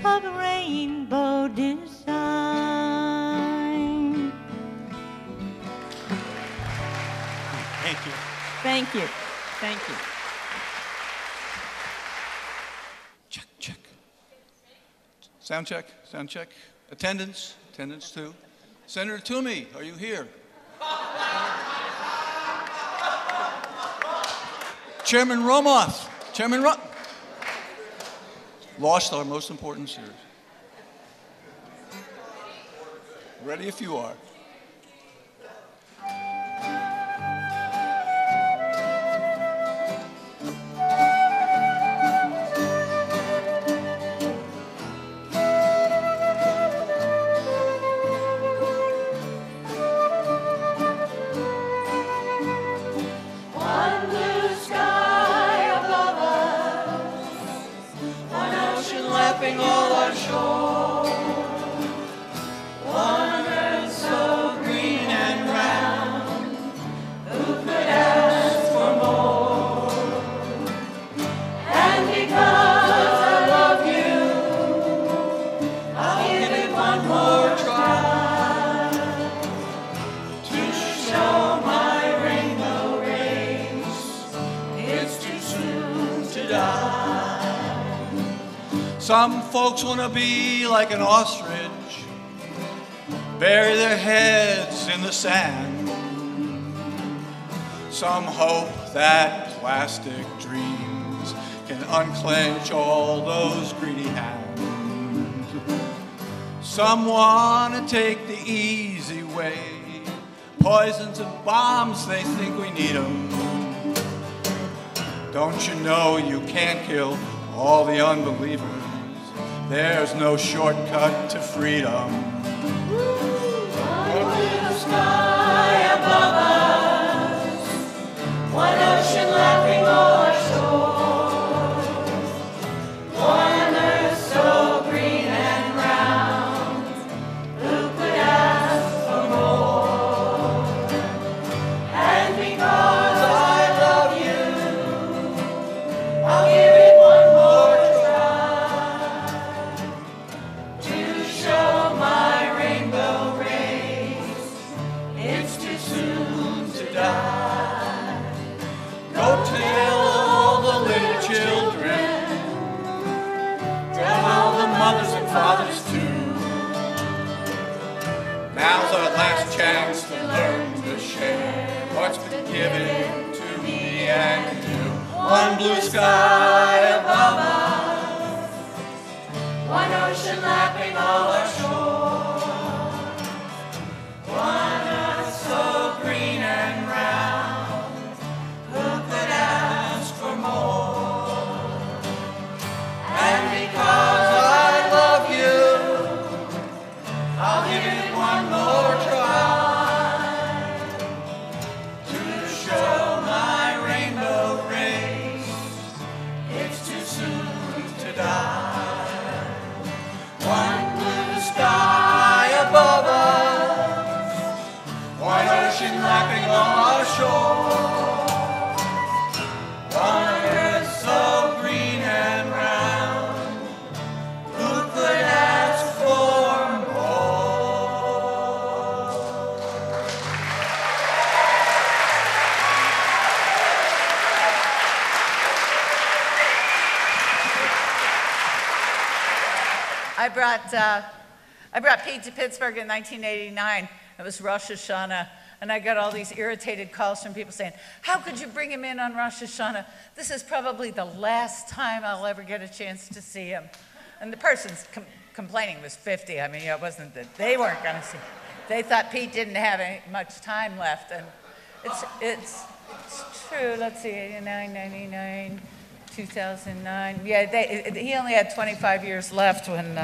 of rainbow design. Thank you. Thank you. Thank you. Check, check. Sound check, sound check. Attendance, attendance too. Senator Toomey, are you here? Chairman Romoff, lost our most important series. Ready if you are. All our shore, one earth so green and round, who could ask for more? And because I love you, I'll give it one more try to show my rainbow rays. It's too soon to die. Some folks want to be like an ostrich, bury their heads in the sand. Some hope that plastic dreams can unclench all those greedy hands. Some want to take the easy way, poisons and bombs, they think we need them. Don't you know you can't kill all the unbelievers? There's no shortcut to freedom. One blue sky above us, one ocean lapping all our shores, one earth so green and round, who could ask for more? And because I love you, I'll give it one more try to show my rainbow rays. It's too soon to die. Go tell all the little children, tell all the mothers and fathers too. Now's our last chance to learn to share what's been given to me and you. One blue sky above us, one ocean lapping all our shores, one earth so green and round, who could ask for more? And because I love you, I'll give it one more try to show my rainbow rays. It's too soon to die. I brought Pete to Pittsburgh in 1989. It was Rosh Hashanah, and I got all these irritated calls from people saying, how could you bring him in on Rosh Hashanah? This is probably the last time I'll ever get a chance to see him. And the person's complaining was 50. I mean, it wasn't that they weren't going to see him. They thought Pete didn't have much time left, and it's true. Let's see, 89, 99, 2009. Yeah, he only had 25 years left when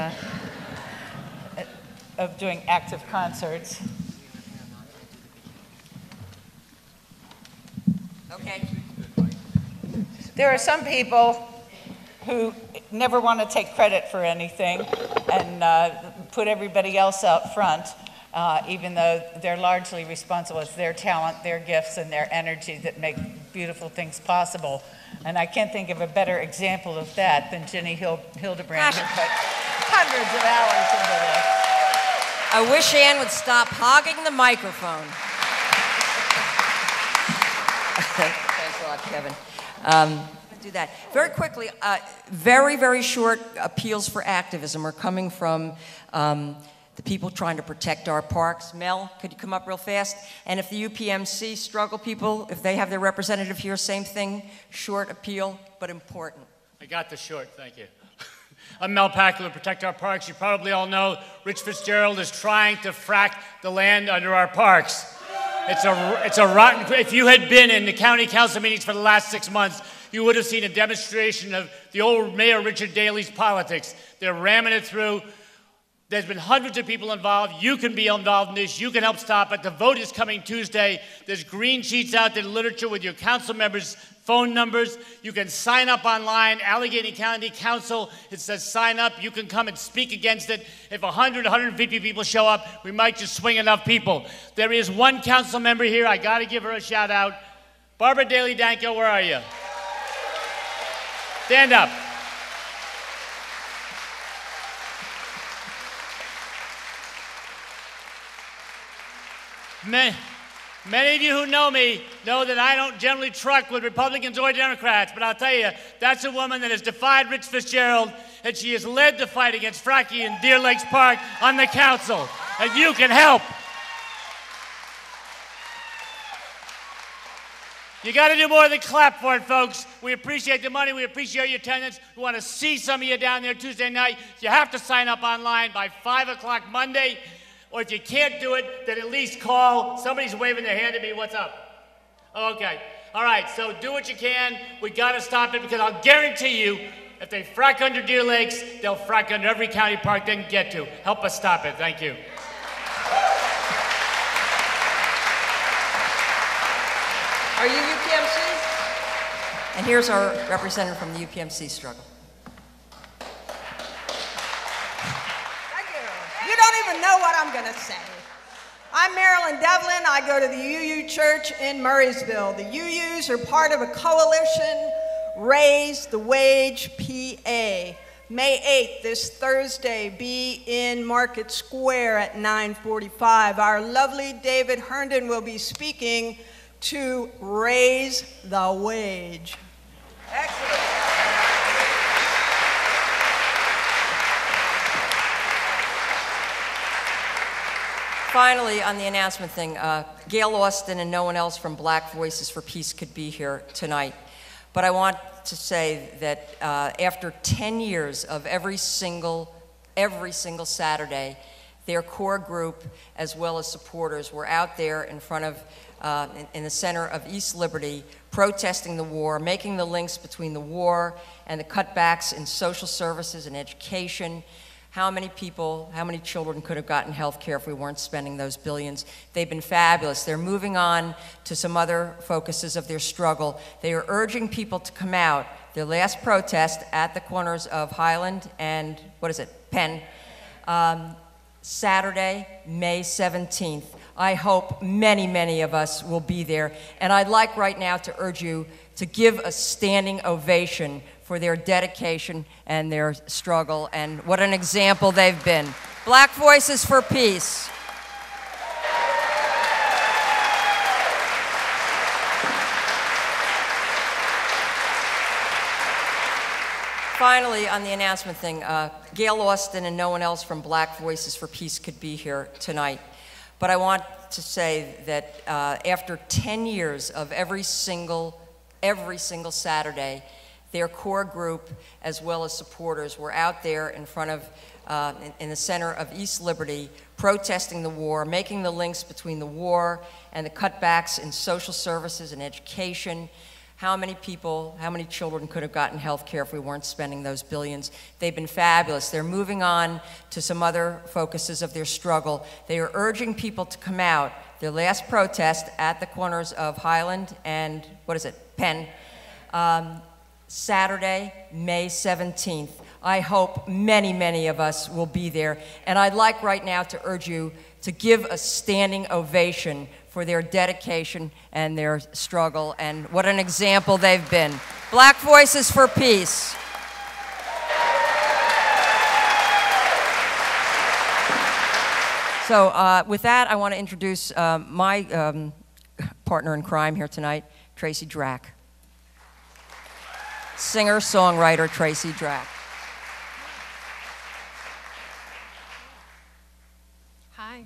of doing active concerts. Okay. There are some people who never want to take credit for anything and put everybody else out front, even though they're largely responsible. It's their talent, their gifts, and their energy that make beautiful things possible. And I can't think of a better example of that than Ginny Hildebrand, who put hundreds of hours into this. I wish Ann would stop hogging the microphone. Thanks a lot, Kevin. Do that. Very quickly, very, very short appeals for activism are coming from the people trying to protect our parks. Mel, could you come up real fast? And if the UPMC struggle people, if they have their representative here, same thing, short appeal, but important. I got the short, thank you. I'm Mel Packler, Protect Our Parks. You probably all know Rich Fitzgerald is trying to frack the land under our parks. It's a rotten, if you had been in the county council meetings for the last 6 months, you would have seen a demonstration of the old Mayor Richard Daley's politics. They're ramming it through. There's been hundreds of people involved. You can be involved in this. You can help stop it. The vote is coming Tuesday. There's green sheets out there, literature with your council members' phone numbers. You can sign up online, Allegheny County Council. It says sign up. You can come and speak against it. If 100, 150 people show up, we might just swing enough people. There is one council member here. I got to give her a shout out. Barbara Daly Danko, where are you? Stand up. Many of you who know me know that I don't generally truck with Republicans or Democrats, but I'll tell you, that's a woman that has defied Rich Fitzgerald, and she has led the fight against fracking in Deer Lakes Park on the council, and you can help. You got to do more than clap for it, folks. We appreciate the money. We appreciate your attendance. We want to see some of you down there Tuesday night. You have to sign up online by 5 o'clock Monday. Or if you can't do it, then at least call. Somebody's waving their hand at me. What's up? Okay. All right. So do what you can. We got to stop it because I'll guarantee you, if they frack under Deer Lakes, they'll frack under every county park they can get to. Help us stop it. Thank you. Are you UPMC? And here's our representative from the UPMC struggle. You don't even know what I'm going to say. I'm Marilyn Devlin. I go to the UU Church in Murraysville. The UUs are part of a coalition, Raise the Wage PA. May 8th, this Thursday, be in Market Square at 9:45. Our lovely David Herndon will be speaking to raise the wage. Excellent. Finally, on the announcement thing, Gail Austin and no one else from Black Voices for Peace could be here tonight. But I want to say that after 10 years of every single Saturday, their core group, as well as supporters, were out there in front of, in the center of East Liberty, protesting the war, making the links between the war and the cutbacks in social services and education. How many people, how many children could have gotten health care if we weren't spending those billions? They've been fabulous. They're moving on to some other focuses of their struggle. They are urging people to come out. Their last protest at the corners of Highland and, Penn, Saturday, May 17th. I hope many, many of us will be there. And I'd like right now to urge you to give a standing ovation for their dedication and their struggle, and what an example they've been. Black Voices for Peace. Finally, on the announcement thing, Gail Austin and no one else from Black Voices for Peace could be here tonight. But I want to say that after 10 years of every single Saturday, their core group, as well as supporters, were out there in front of, in the center of East Liberty, protesting the war, making the links between the war and the cutbacks in social services and education. How many people, how many children could have gotten health care if we weren't spending those billions? They've been fabulous. They're moving on to some other focuses of their struggle. They are urging people to come out. Their last protest at the corners of Highland and, Penn, Saturday, May 17th. I hope many, many of us will be there. And I'd like right now to urge you to give a standing ovation for their dedication and their struggle, and what an example they've been. Black Voices for Peace. So with that, I want to introduce my partner in crime here tonight, Tracy Drack. Singer-songwriter Tracy Drack. Hi. Do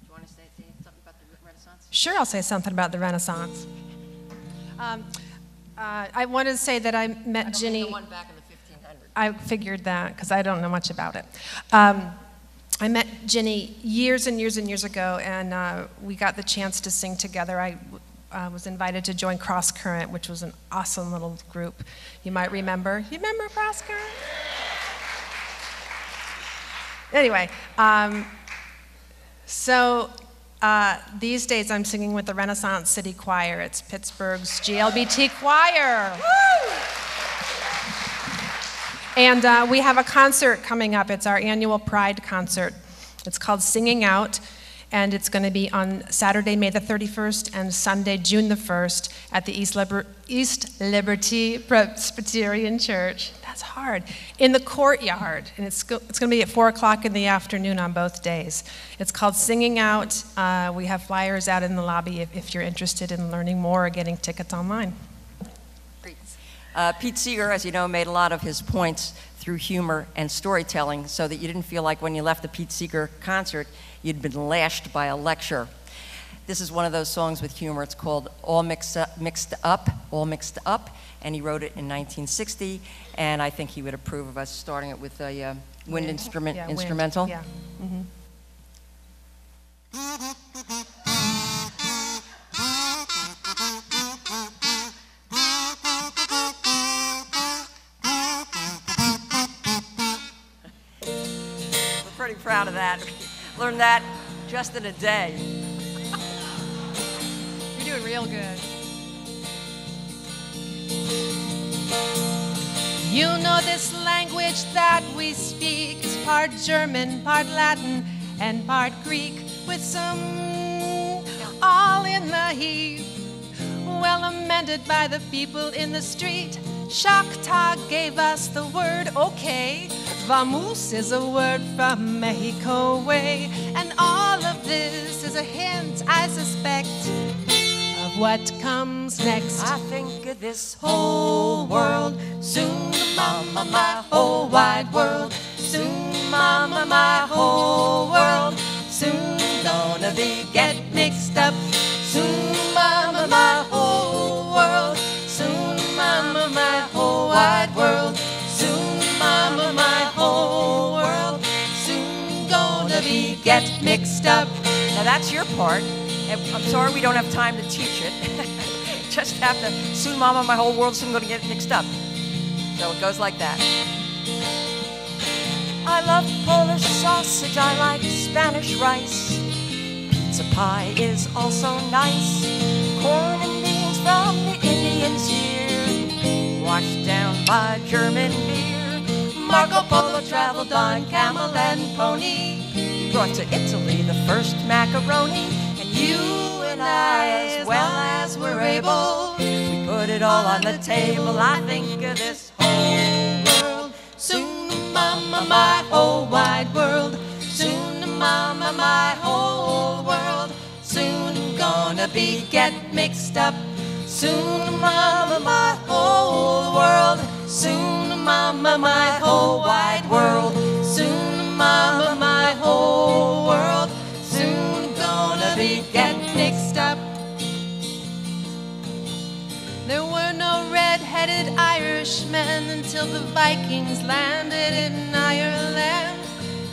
you want to say something about the Renaissance? Sure, I'll say something about the Renaissance. I wanted to say that I met Ginny. The one back in the 1500s. I figured that because I don't know much about it. I met Ginny years and years and years ago, and we got the chance to sing together. I was invited to join Cross Current, which was an awesome little group. You might remember. You remember Cross Current? Anyway, these days I'm singing with the Renaissance City Choir. It's Pittsburgh's GLBT choir. Woo! And we have a concert coming up. It's our annual Pride concert. It's called Singing Out, and it's going to be on Saturday, May the 31st, and Sunday, June the 1st, at the East Liberty Presbyterian Church. That's hard. In the courtyard, and it's going to be at 4 o'clock in the afternoon on both days. It's called Singing Out. We have flyers out in the lobby if you're interested in learning more or getting tickets online. Pete Seeger, as you know, made a lot of his points through humor and storytelling so that you didn't feel like when you left the Pete Seeger concert, you'd been lashed by a lecture. This is one of those songs with humor. It's called All Mixed Up, and he wrote it in 1960, and I think he would approve of us starting it with a wind instrumental. Yeah. Mm-hmm. We're pretty proud of that. Learned that just in a day. You're doing real good. You know this language that we speak is part German, part Latin, and part Greek, with some all in the heap, well amended by the people in the street. Choctaw gave us the word okay. Vamos is a word from Mexico way. And all of this is a hint, I suspect, of what comes next. I think of this whole world, soon, mama, my whole wide world. Soon, mama, my whole world. Soon gonna be get mixed up. Soon, mama, my whole world. Soon, mama, my whole wide world. Soon, mama, my whole world. Soon gonna be get mixed up. Now that's your part. I'm sorry we don't have time to teach it. Just have to, soon mama, my whole world soon gonna get mixed up. So it goes like that. I love Polish sausage, I like Spanish rice. Pizza pie is also nice. Corn and beans from the Indians here, washed down by German beer. Marco Polo traveled on camel and pony. He brought to Italy the first macaroni. And you and I, as well as we're able, we put it all on the table. I think of this whole world. Soon, mama, my whole wide world. Soon, mama, my whole world. Soon gonna be get mixed up. Soon, mama, my whole world. Soon, mama, my whole wide world. Soon, mama, my whole world. Soon gonna be getting mixed up. There were no red-headed Irishmen until the Vikings landed in Ireland.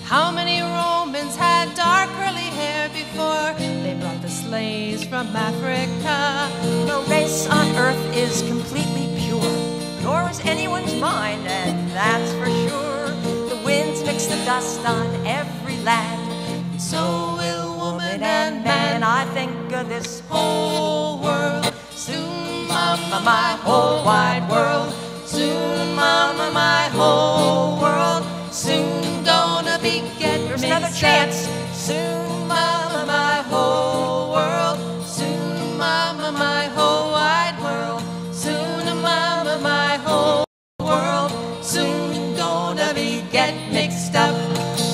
How many Romans had dark curly hair before they brought the slaves from Africa? No race on earth is completely pure, nor is anyone's mind, and that's for sure. The winds mix the dust on every land, and so will woman and man. I think of this whole world. Soon, mama, my whole wide world. Soon, mama, my whole world. Soon gonna be getting mixed another chance. Soon, mama, my whole world. Soon, mama, my whole wide world. Soon, mama, my whole world. Soon gonna be getting mixed up.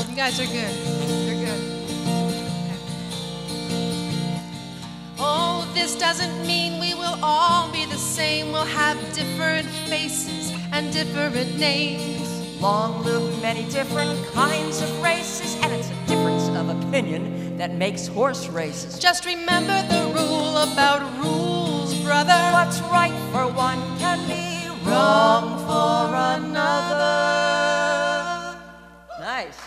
You guys are good. You're good. Oh, this doesn't mean we will all be the same. We'll have different faces and different names. Long live many different kinds of races, and it's a difference of opinion that makes horse races. Just remember the rule about rules, brother. What's right for one can be wrong for another. Nice.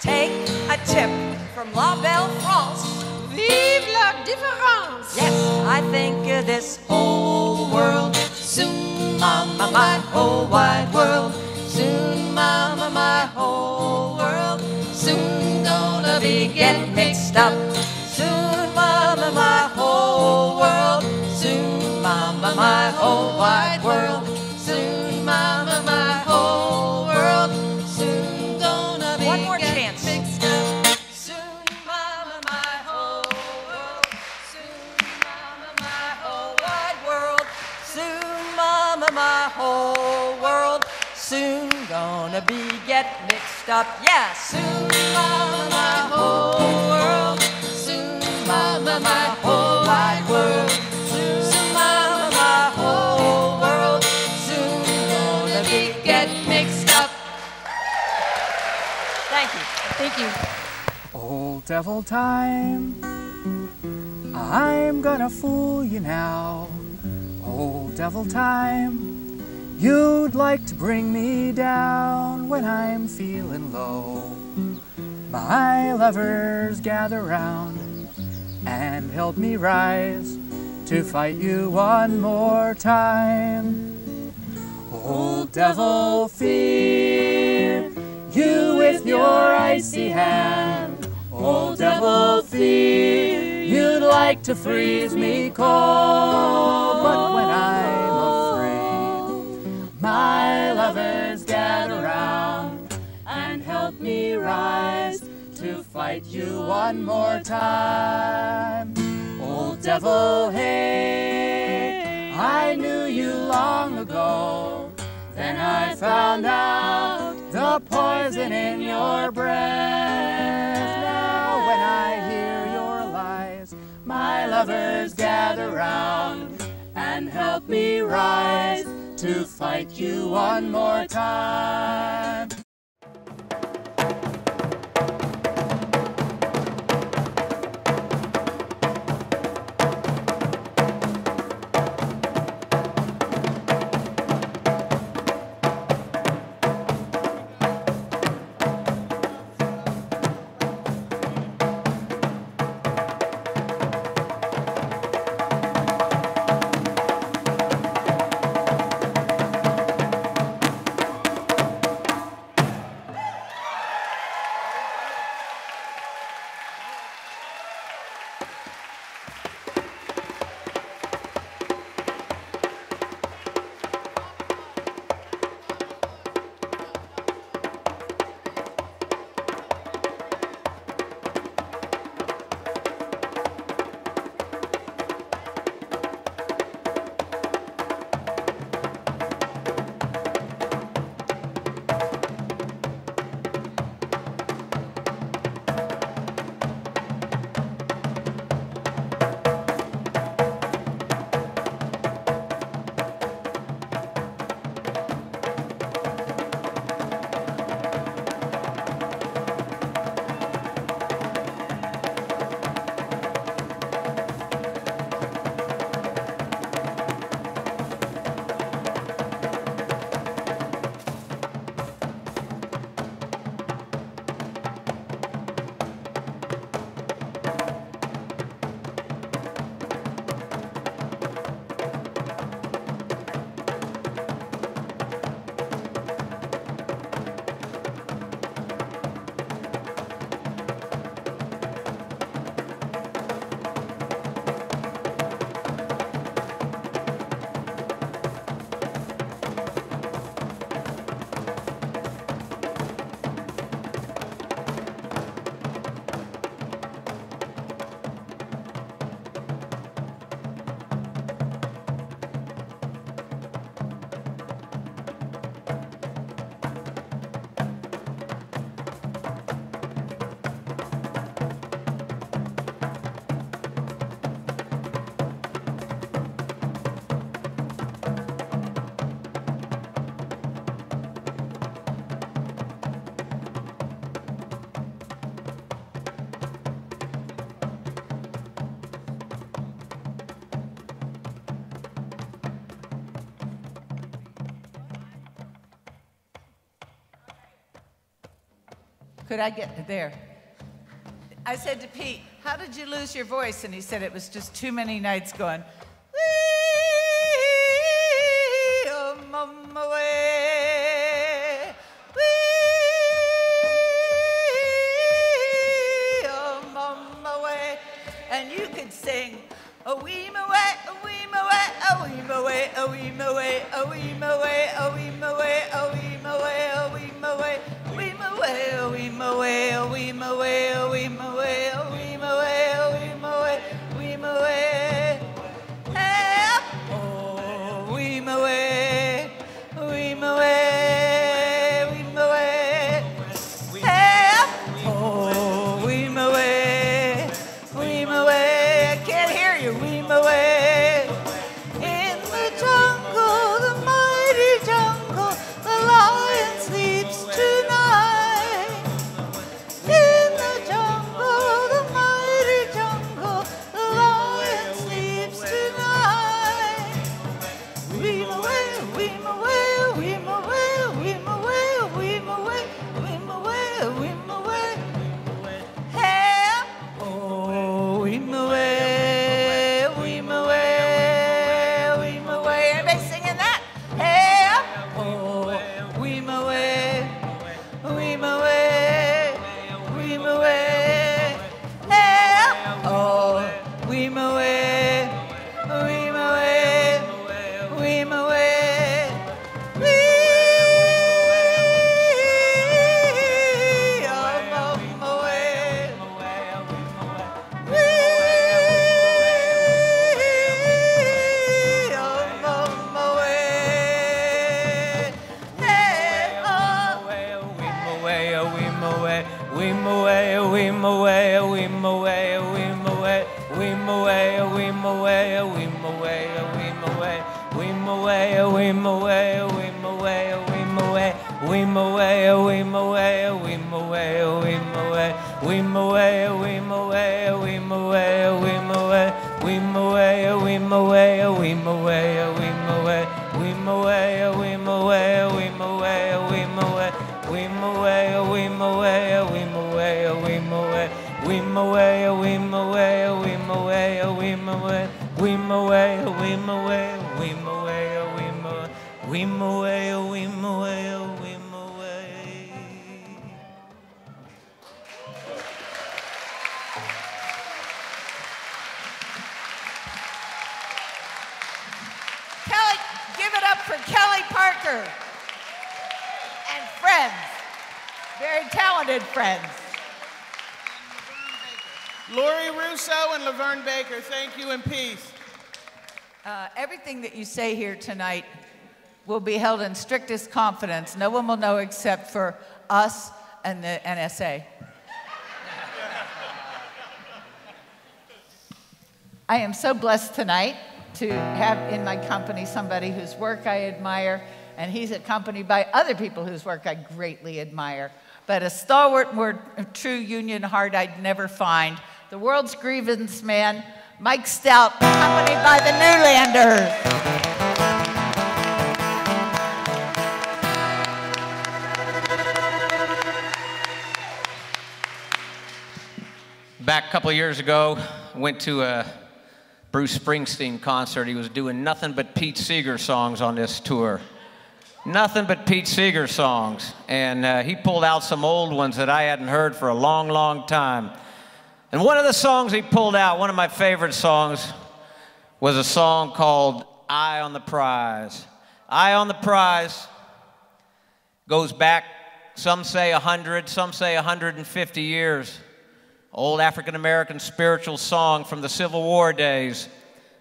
Take a tip from La Belle France. Vive la différence! Yes, I think of this whole world. Soon, mama, my whole wide world. Soon, mama, my whole world. Soon gonna be getting mixed up. Soon, mama, my whole world. Soon, mama, my whole wide world. Soon, mama, my whole world. Soon gonna be one more chance. Mixed up. Soon, mama, my whole world. Soon, mama, my whole wide world. Soon, mama, my whole world. Soon gonna be getting mixed up. Yeah, soon, mama, my whole world. Soon, mama, my whole wide world. Soon, mama, my whole world. Soon gonna be getting mixed up. Thank you. Thank you. Old devil time, I'm gonna fool you now. Old devil time, you'd like to bring me down when I'm feeling low. My lovers gather round and help me rise to fight you one more time. Old devil fear, you with your icy hand. Old devil fear, you'd like to freeze me cold, but when I'm my lovers gather round and help me rise to fight you one more time. Old devil, hey, I knew you long ago. Then I found out the poison in your breath. Now when I hear your lies, my lovers gather round and help me rise to fight you one more time. Could I get there? I said to Pete, how did you lose your voice? And he said it was just too many nights going, oh, mama way. Oh, mama way. And you could sing, oh, wee my way, oh, wee my way, oh, wee my way, oh, wee my way, oh, wee my way, oh, wee my way, oh, wee my way, oh, wee my way. We my way, oh we my way, oh we my way, oh we my way, oh we my way, oh we my way, we my way. Hey, oh we my way, we my way, we my way. Hey, oh we my way, we my way. I can't hear you, we my way. In the jungle, the mighty jungle, the lion sleeps tonight. Thank you and peace. Everything that you say here tonight will be held in strictest confidence. No one will know except for us and the NSA. I am so blessed tonight to have in my company somebody whose work I admire, and he's accompanied by other people whose work I greatly admire. But a stalwart, more true Union heart I'd never find. The world's grievance man, Mike Stout, accompanied by the Newlanders. Back a couple of years ago, I went to a Bruce Springsteen concert. He was doing nothing but Pete Seeger songs on this tour. Nothing but Pete Seeger songs. And he pulled out some old ones that I hadn't heard for a long, long time. And one of the songs he pulled out, one of my favorite songs, was a song called Eye on the Prize. Eye on the Prize goes back, some say 100, some say 150 years. Old African-American spiritual song from the Civil War days.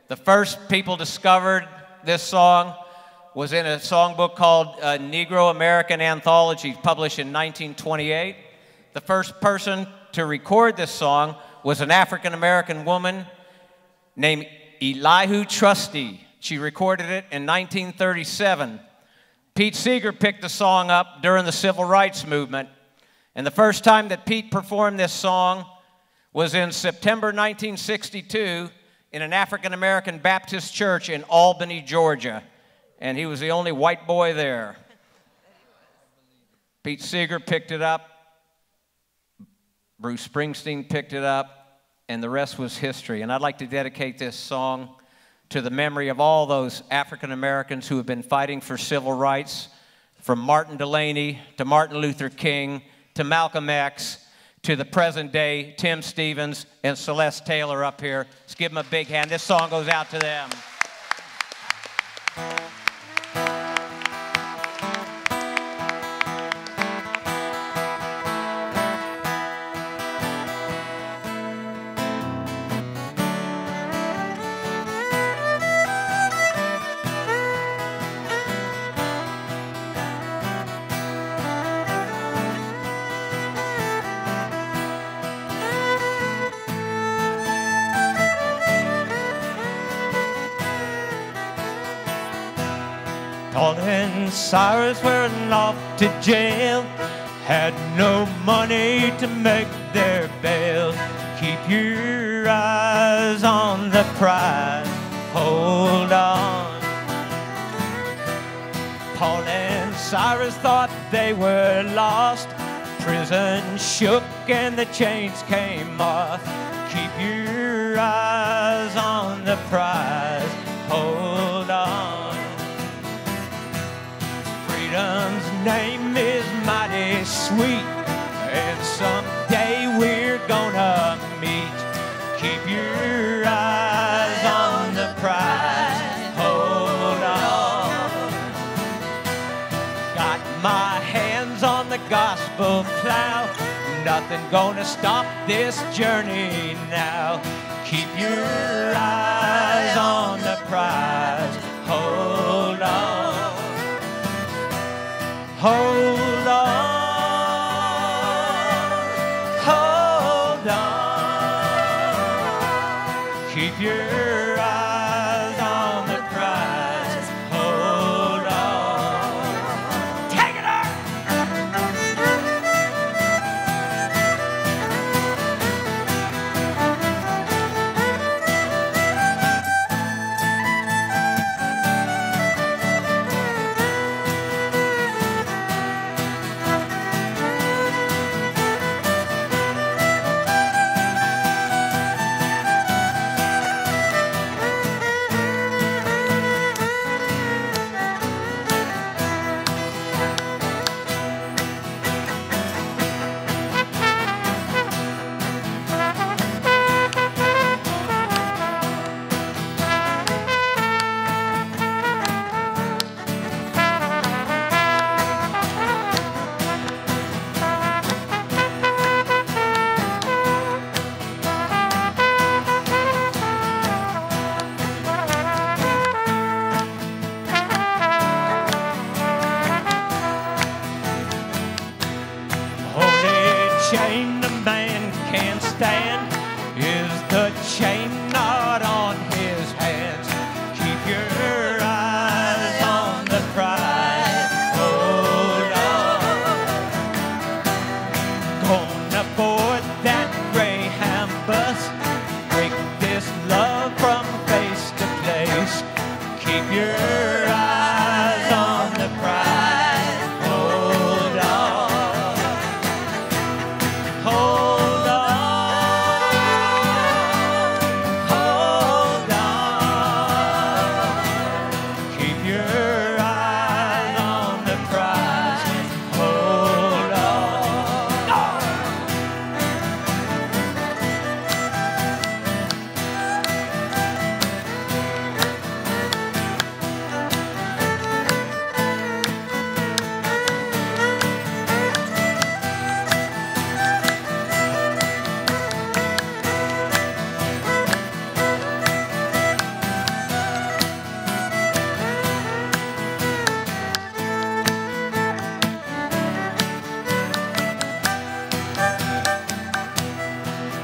The first people discovered this song was in a songbook called Negro American Anthology, published in 1928. The first person to record this song was an African-American woman named Elihu Trustee. She recorded it in 1937. Pete Seeger picked the song up during the Civil Rights Movement, and the first time that Pete performed this song was in September 1962 in an African-American Baptist church in Albany, Georgia, and he was the only white boy there. Pete Seeger picked it up, Bruce Springsteen picked it up, and the rest was history. And I'd like to dedicate this song to the memory of all those African Americans who have been fighting for civil rights, from Martin Delaney to Martin Luther King to Malcolm X to the present day Tim Stevens and Celeste Taylor up here. Let's give them a big hand. This song goes out to them. Paul and Cyrus went off to jail, had no money to make their bail. Keep your eyes on the prize, hold on. Paul and Cyrus thought they were lost. Prison shook and the chains came off. Keep your eyes on the prize, hold on. Freedom's name is mighty sweet, and someday we're gonna meet. Keep your eyes on the prize, hold on. Got my hands on the gospel plow, nothing gonna stop this journey now. Keep your eyes on the prize, hold on. Hold on, hold on. Keep your eyes on the prize, hold on. Take it up! Chain a man can't stand is the chain knot on his hands. Keep your eyes on the prize, hold on. Gonna board that Greyhound bus, break this love from face to place. Keep your eyes on the prize, hold on. Hold on, hold on. Keep your eyes on the prize, hold on.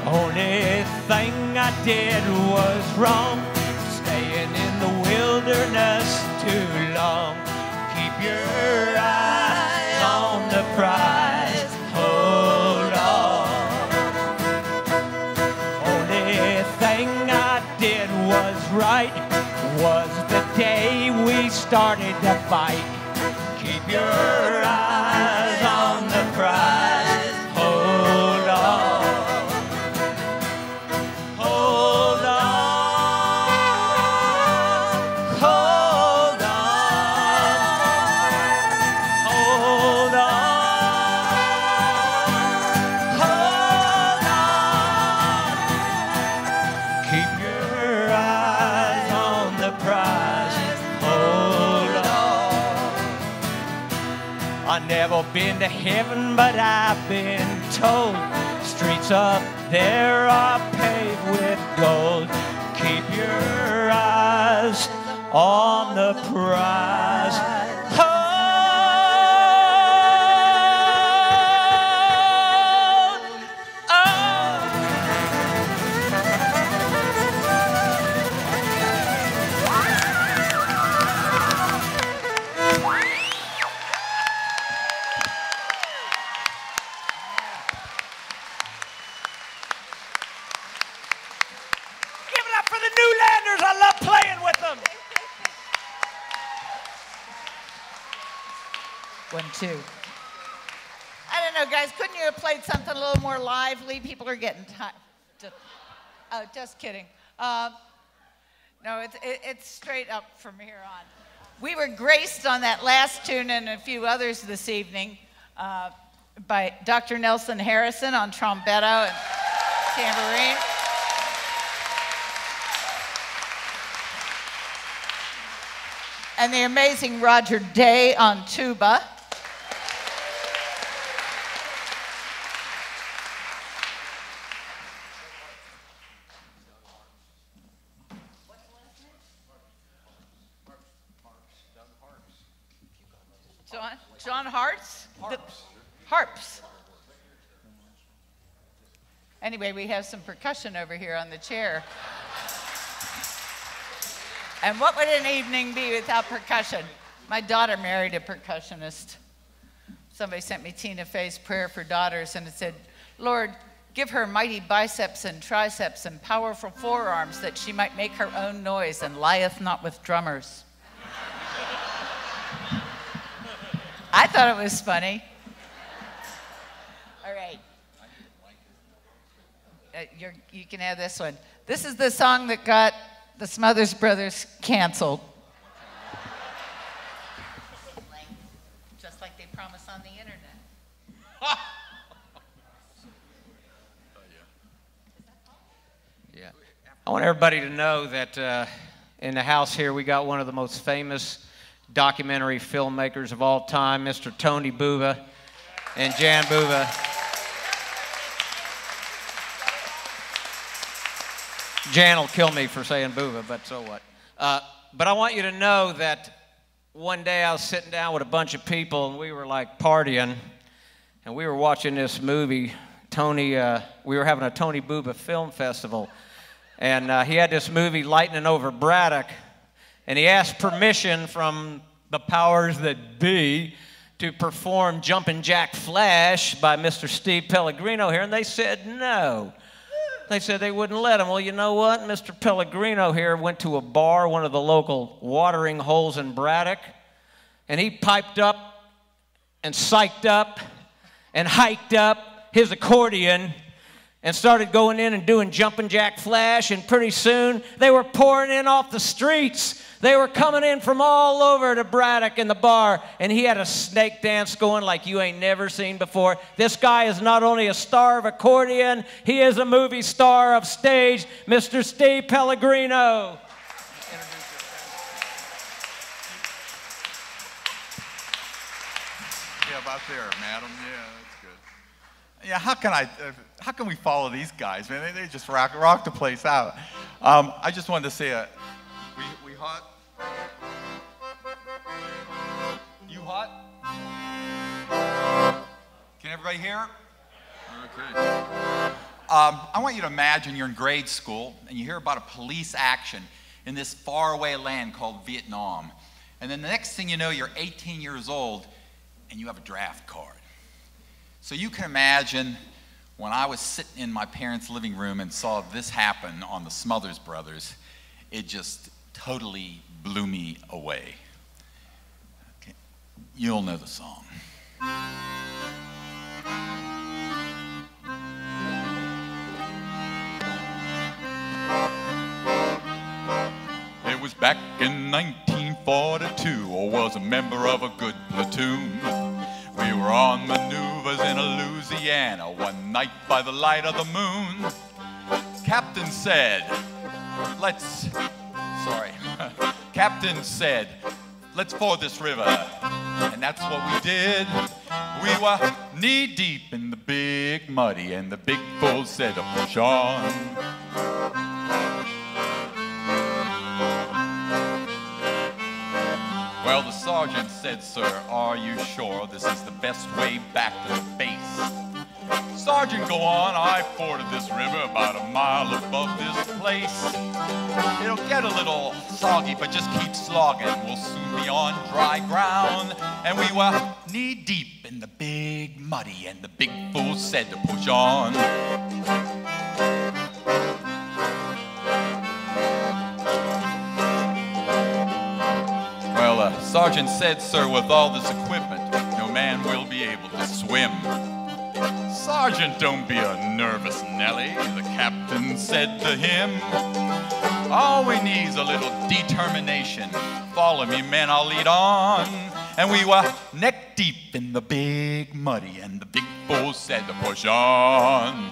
Only thing I did was wrong, staying in the wilderness too long. Keep your eyes on the prize, hold on. Only thing I did was right, was the day we started to fight. Keep your eyes on the prize, hold on. never been to heaven, but I've been told streets up there are paved with gold. Keep your eyes on the prize. One, two. I don't know, guys. Couldn't you have played something a little more lively? People are getting tired. Just kidding. No, it's straight up from here on. We were graced on that last tune and a few others this evening by Dr. Nelson Harrison on trombetto and tambourine. And the amazing Roger Day on tuba. John Hart's? Harps. Anyway, we have some percussion over here on the chair. And what would an evening be without percussion? My daughter married a percussionist. Somebody sent me Tina Fey's prayer for daughters, and it said, Lord, give her mighty biceps and triceps and powerful forearms that she might make her own noise and lieth not with drummers. I thought it was funny. All right. You can have this one. This is the song that got the Smothers Brothers canceled. Just like they promise on the internet. Yeah. I want everybody to know that in the house here we got one of the most famous documentary filmmakers of all time, Mr. Tony Buva and Jan Buva. Jan will kill me for saying Buva, but so what. But I want you to know that one day I was sitting down with a bunch of people and we were like partying and we were watching this movie. We were having a Tony Buva film festival and he had this movie, Lightning Over Braddock, and he asked permission from the powers that be to perform Jumpin' Jack Flash by Mr. Steve Pellegrino here, and they said no. They said they wouldn't let him. Well, you know what? Mr. Pellegrino here went to a bar, one of the local watering holes in Braddock, and he piped up and psyched up and hiked up his accordion and started going in and doing Jumpin' Jack Flash, and pretty soon they were pouring in off the streets. They were coming in from all over to Braddock in the bar, and he had a snake dance going like you ain't never seen before. This guy is not only a star of accordion, he is a movie star of stage, Mr. Steve Pellegrino. Yeah, about there, madam. Yeah, that's good. Yeah, how can we follow these guys, man? They just rock the place out. I just wanted to say, we hot? You hot? Can everybody hear? Okay. I want you to imagine you're in grade school and you hear about a police action in this faraway land called Vietnam. And then the next thing you know, you're 18 years old and you have a draft card. So you can imagine when I was sitting in my parents' living room and saw this happen on the Smothers Brothers, it just totally blew me away. Okay. You'll know the song. It was back in 1942. I was a member of a good platoon. We were on maneuvers in Louisiana one night by the light of the moon. Captain said, Captain said, let's ford this river. And that's what we did. we were knee deep in the big muddy, and the big bull said to push on. Well, the sergeant said, sir, are you sure this is the best way back to the base? Sergeant, go on, I forded this river about a mile above this place. It'll get a little soggy, but just keep slogging. We'll soon be on dry ground. And we were knee deep in the big muddy, and the big fool said to push on. Well, sergeant said, sir, with all this equipment, no man will be able to swim. Sergeant, don't be a nervous Nelly, the captain said to him. All we need's a little determination. Follow me, men, I'll lead on. And we were neck deep in the big muddy, and the big bull said to push on.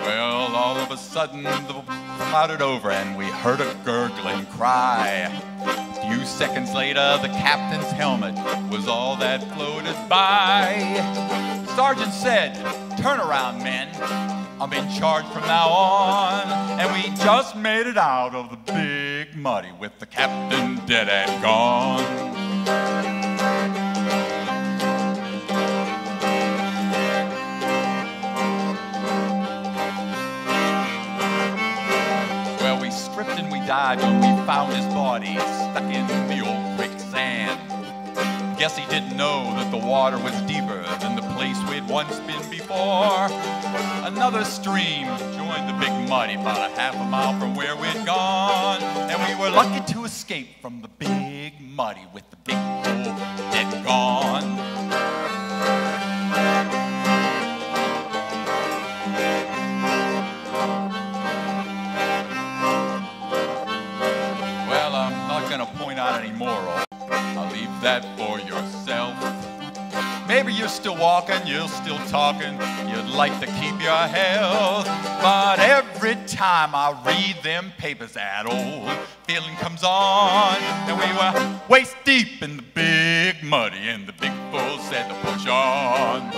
Well, all of a sudden, the clouded over, and we heard a gurgling cry. A few seconds later, the captain's helmet was all that floated by. Sergeant said, turn around, men. I'm in charge from now on. And we just made it out of the big muddy with the captain dead and gone. Well, we stripped and we dived when we found his body stuck in the old quicksand. Guess he didn't know that the water was deeper than the place we'd once been before. Another stream joined the big muddy about a half a mile from where we'd gone. And we were lucky to escape from the big muddy with the big bull dead and gone. Well, I'm not going to point out any moral. I'll leave that for yourself. Maybe you're still walking, you're still talking, you'd like to keep your health. But every time I read them papers, that old feeling comes on. And we were waist deep in the big muddy, and the big bull said to push on.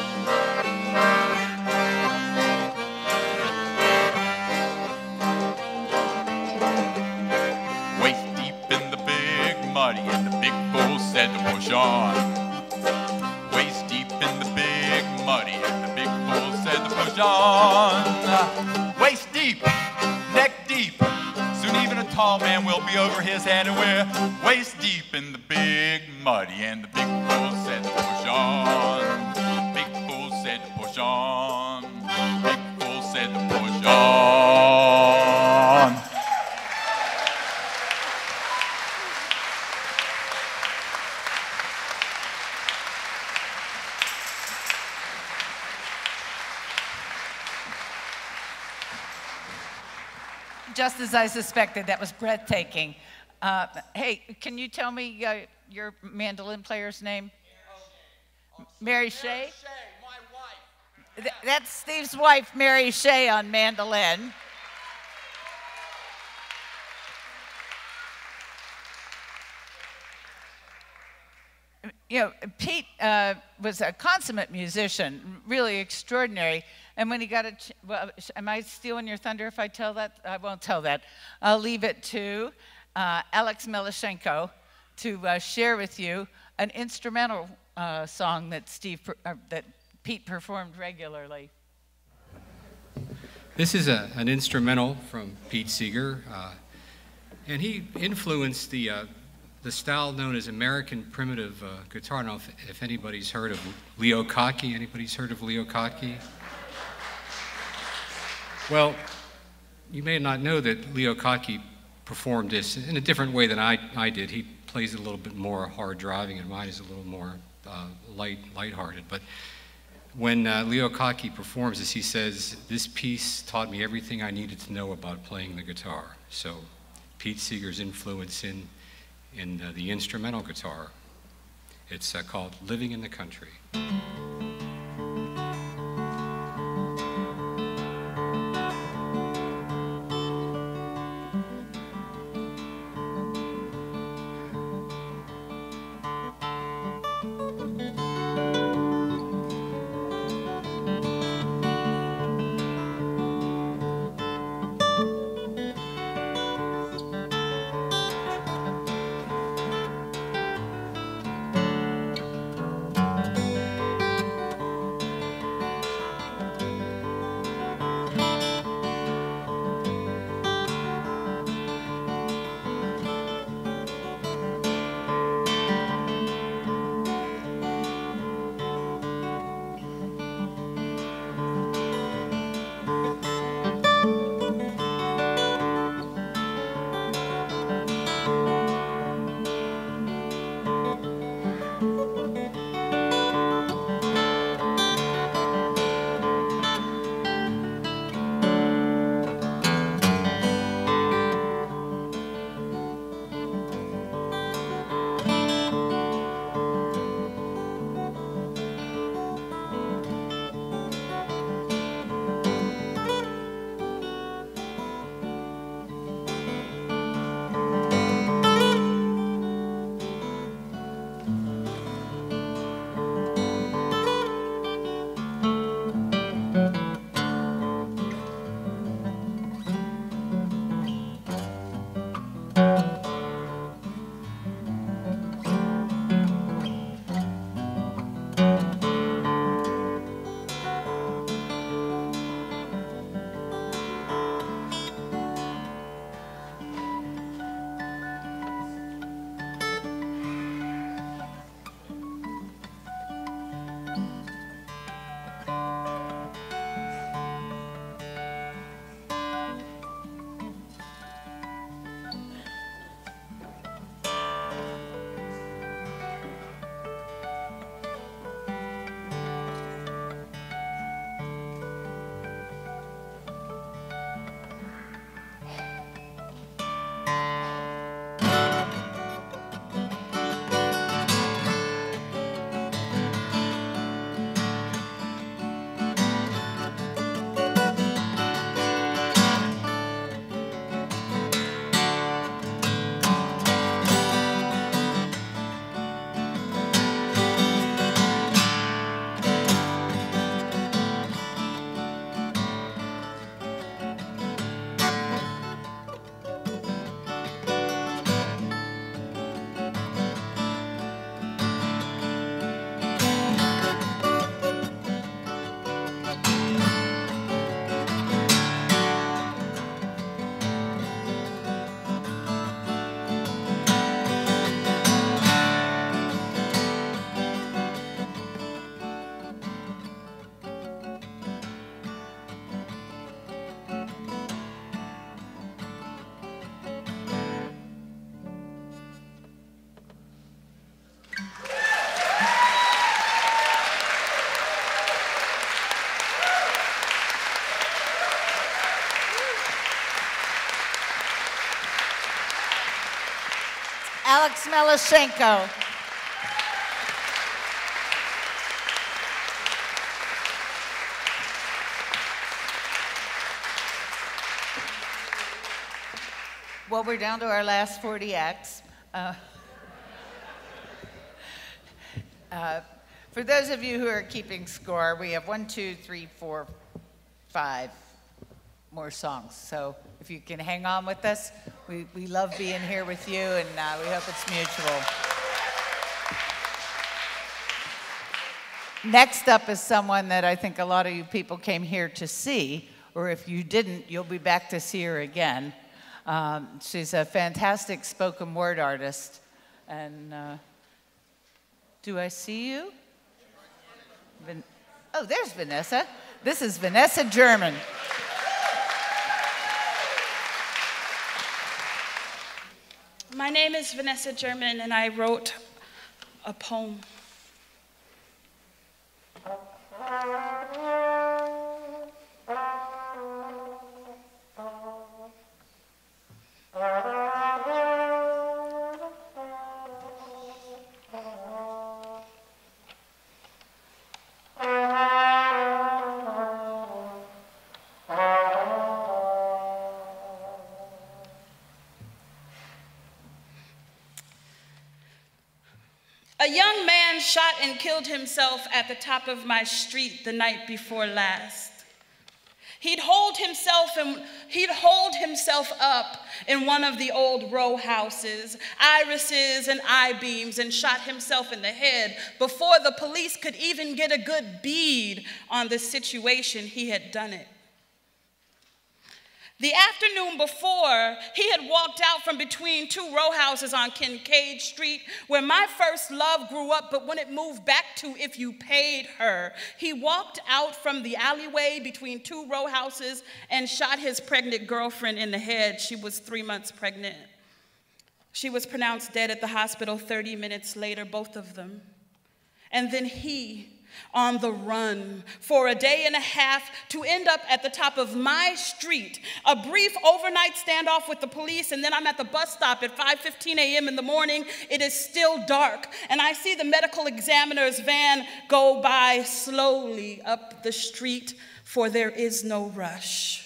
Waist deep in the big muddy, and the big bull said to push on. Waist deep in the big muddy, and the big bull said to push on. Waist deep, neck deep, soon even a tall man will be over his head. And we're waist deep in the big muddy, and the big bull said to push on. Big bull said to push on. Big bull said to push on. Just as I suspected, that was breathtaking. Hey, can you tell me your mandolin player's name? Mary Shea? My wife. That's Steve's wife, Mary Shea, on mandolin. You know, Pete was a consummate musician, really extraordinary. And when he got well, am I stealing your thunder if I tell that? I won't tell that. I'll leave it to Alex Milashenko to share with you an instrumental song that that Pete performed regularly. This is an instrumental from Pete Seeger, and he influenced the style known as American primitive guitar. I don't know if anybody's heard of Leo Kottke. Anybody's heard of Leo Kottke? Well, you may not know that Leo Kottke performed this in a different way than I did. He plays it a little bit more hard driving, and mine is a little more lighthearted. But when Leo Kottke performs this, he says, "This piece taught me everything I needed to know about playing the guitar." So Pete Seeger's influence in the instrumental guitar. It's called "Living in the Country." Max Melashenko. Well, we're down to our last 40 acts. For those of you who are keeping score, we have 1, 2, 3, 4, 5 more songs. So if you can hang on with us, we love being here with you, and we hope it's mutual. Next up is someone that I think a lot of you people came here to see, or if you didn't, you'll be back to see her again. She's a fantastic spoken word artist. And do I see you? Oh, there's Vanessa. This is Vanessa German. My name is Vanessa German, and I wrote a poem. A young man shot and killed himself at the top of my street the night before last. He'd hold himself up in one of the old row houses, irises and I-beams, and shot himself in the head before the police could even get a good bead on the situation. He had done it. The afternoon before, he had walked out from between two row houses on Kincaid Street, where my first love grew up, but when it moved back to If You Paid Her, he walked out from the alleyway between two row houses and shot his pregnant girlfriend in the head. She was 3 months pregnant. She was pronounced dead at the hospital 30 minutes later, both of them. And then he, on the run for a day and a half, to end up at the top of my street, a brief overnight standoff with the police, and then I'm at the bus stop at 5:15 a.m. in the morning. It is still dark, and I see the medical examiner's van go by slowly up the street, for there is no rush.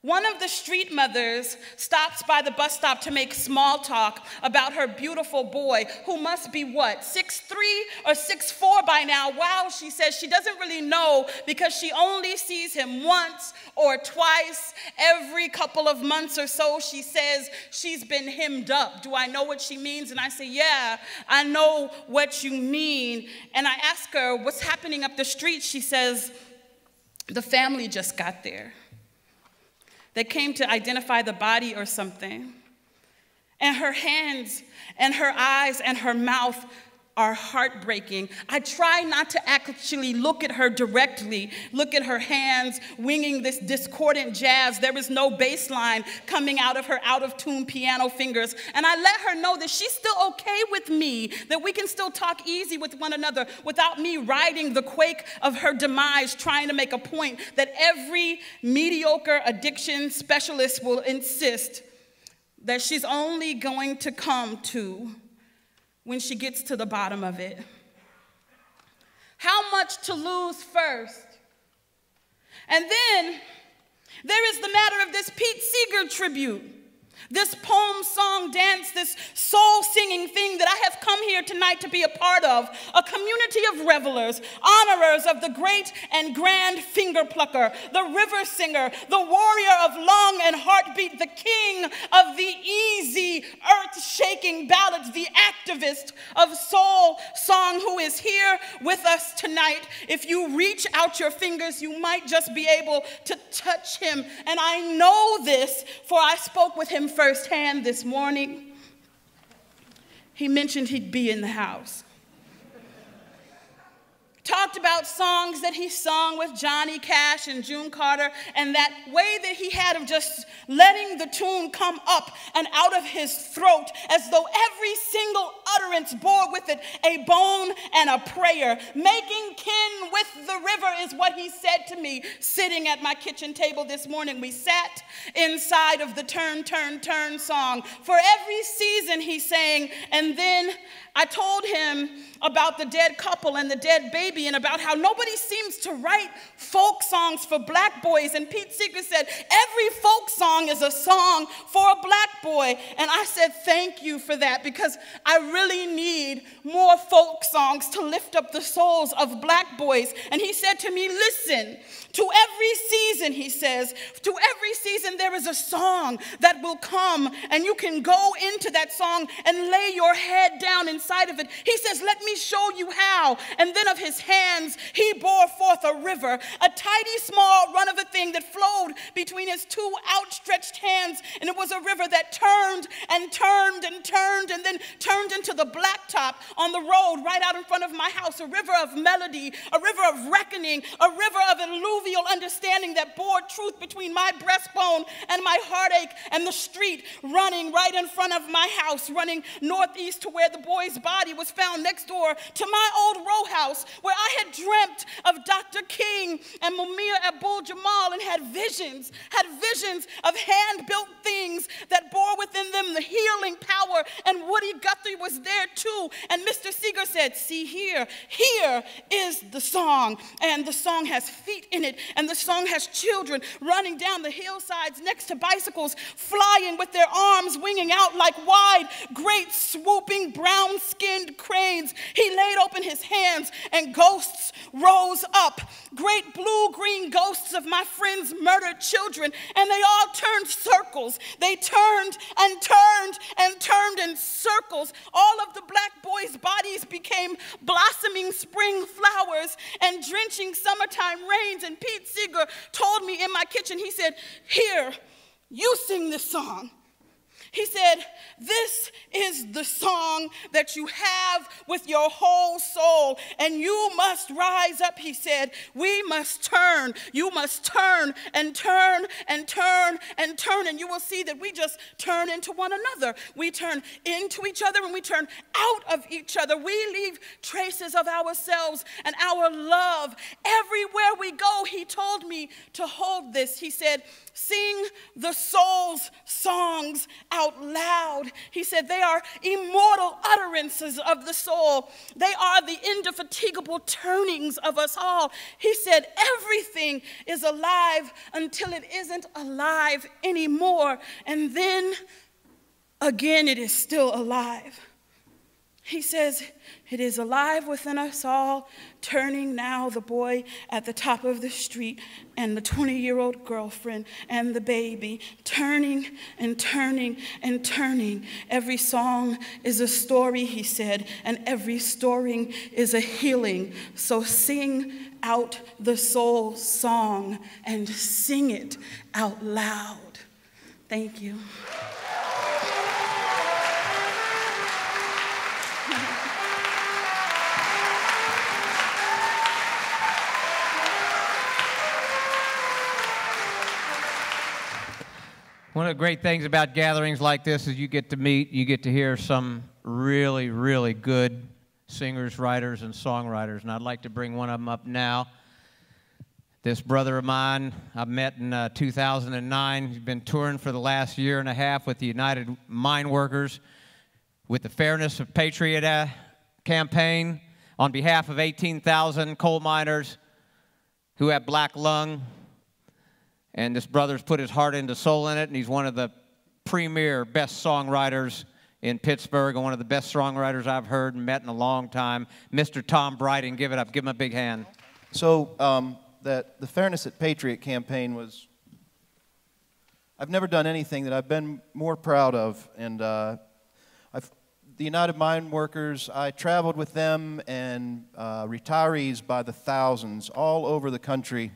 One of the street mothers stops by the bus stop to make small talk about her beautiful boy, who must be what, 6'3" or 6'4" by now. Wow, she says she doesn't really know because she only sees him once or twice every couple of months or so. She says she's been hemmed up. Do I know what she means? And I say, yeah, I know what you mean. And I ask her, what's happening up the street? She says, the family just got there. They came to identify the body or something. And her hands and her eyes and her mouth are heartbreaking. I try not to actually look at her directly, look at her hands winging this discordant jazz. There is no bass line coming out of her out-of-tune piano fingers. And I let her know that she's still okay with me, that we can still talk easy with one another without me riding the quake of her demise, trying to make a point that every mediocre addiction specialist will insist that she's only going to come to when she gets to the bottom of it. How much to lose first? And then there is the matter of this Pete Seeger tribute, this poem, song, dance, this soul-singing thing that I have come here tonight to be a part of, a community of revelers, honorers of the great and grand finger plucker, the river singer, the warrior of lung and heartbeat, the king of the easy, earth-shaking ballads, the activist of soul song who is here with us tonight. If you reach out your fingers, you might just be able to touch him. And I know this, for I spoke with him firsthand this morning. He mentioned he'd be in the house. Talk talked about songs that he sung with Johnny Cash and June Carter, and that way that he had of just letting the tune come up and out of his throat as though every single utterance bore with it a bone and a prayer. Making kin with the river is what he said to me sitting at my kitchen table this morning. We sat inside of the Turn, Turn, Turn song. For every season he sang, and then I told him about the dead couple and the dead baby and about how nobody seems to write folk songs for black boys. And Pete Seeger said, every folk song is a song for a black boy. And I said, thank you for that, because I really need more folk songs to lift up the souls of black boys. And he said to me, listen, to every season, he says, to every season there is a song that will come, and you can go into that song and lay your head down inside of it. He says, let me show you how. And then of his hands he bore forth a river, a tidy small run of a thing that flowed between his two outstretched hands. And it was a river that turned and turned and turned and then turned into the blacktop on the road right out in front of my house. A river of melody, a river of reckoning, a river of alluvial understanding that bore truth between my breastbone and my heartache, and the street running right in front of my house, running northeast to where the boy's body was found next door to my old row house, where I had dreamt of Dr. King and Mumia Abdul-Jamal and had visions of hand-built things that bore within them the healing power, and Woody Guthrie was there too. And Mr. Seeger said, see here is the song, and the song has feet in it, and the song has children running down the hillsides next to bicycles, flying with their arms winging out like wide, great, swooping, brown-skinned cranes. He laid open his hands, and ghosts rose up, great blue-green ghosts of my friends' murdered children, and they all turned circles. They turned and turned and turned in circles. All of the black boys' bodies became blossoming spring flowers and drenching summertime rains. And Pete Seeger told me in my kitchen, he said, here, you sing this song. He said, this is the song that you have with your whole soul, and you must rise up, he said. We must turn. You must turn and turn and turn and turn, and you will see that we just turn into one another. We turn into each other, and we turn out of each other. We leave traces of ourselves and our love everywhere we go. He told me to hold this. He said, sing the soul's songs out loud. He said they are immortal utterances of the soul. They are the indefatigable turnings of us all. He said everything is alive until it isn't alive anymore. And then again, it is still alive. He says, it is alive within us all, turning now the boy at the top of the street and the 20-year-old girlfriend and the baby, turning and turning and turning. Every song is a story, he said, and every story is a healing. So sing out the soul song and sing it out loud. Thank you. One of the great things about gatherings like this is you get to meet, you get to hear some really, really good singers, writers, and songwriters. And I'd like to bring one of them up now. This brother of mine I met in 2009. He's been touring for the last year and a half with the United Mine Workers with the Fairness of Patriot campaign on behalf of 18,000 coal miners who have black lung. And this brother's put his heart and soul in it, and he's one of the premier best songwriters in Pittsburgh, and one of the best songwriters I've heard and met in a long time, Mr. Tom Bryden. Give it up. Give him a big hand. So the Fairness at Patriot campaign was, I've never done anything that I've been more proud of. And the United Mine Workers, I traveled with them and retirees by the thousands all over the country.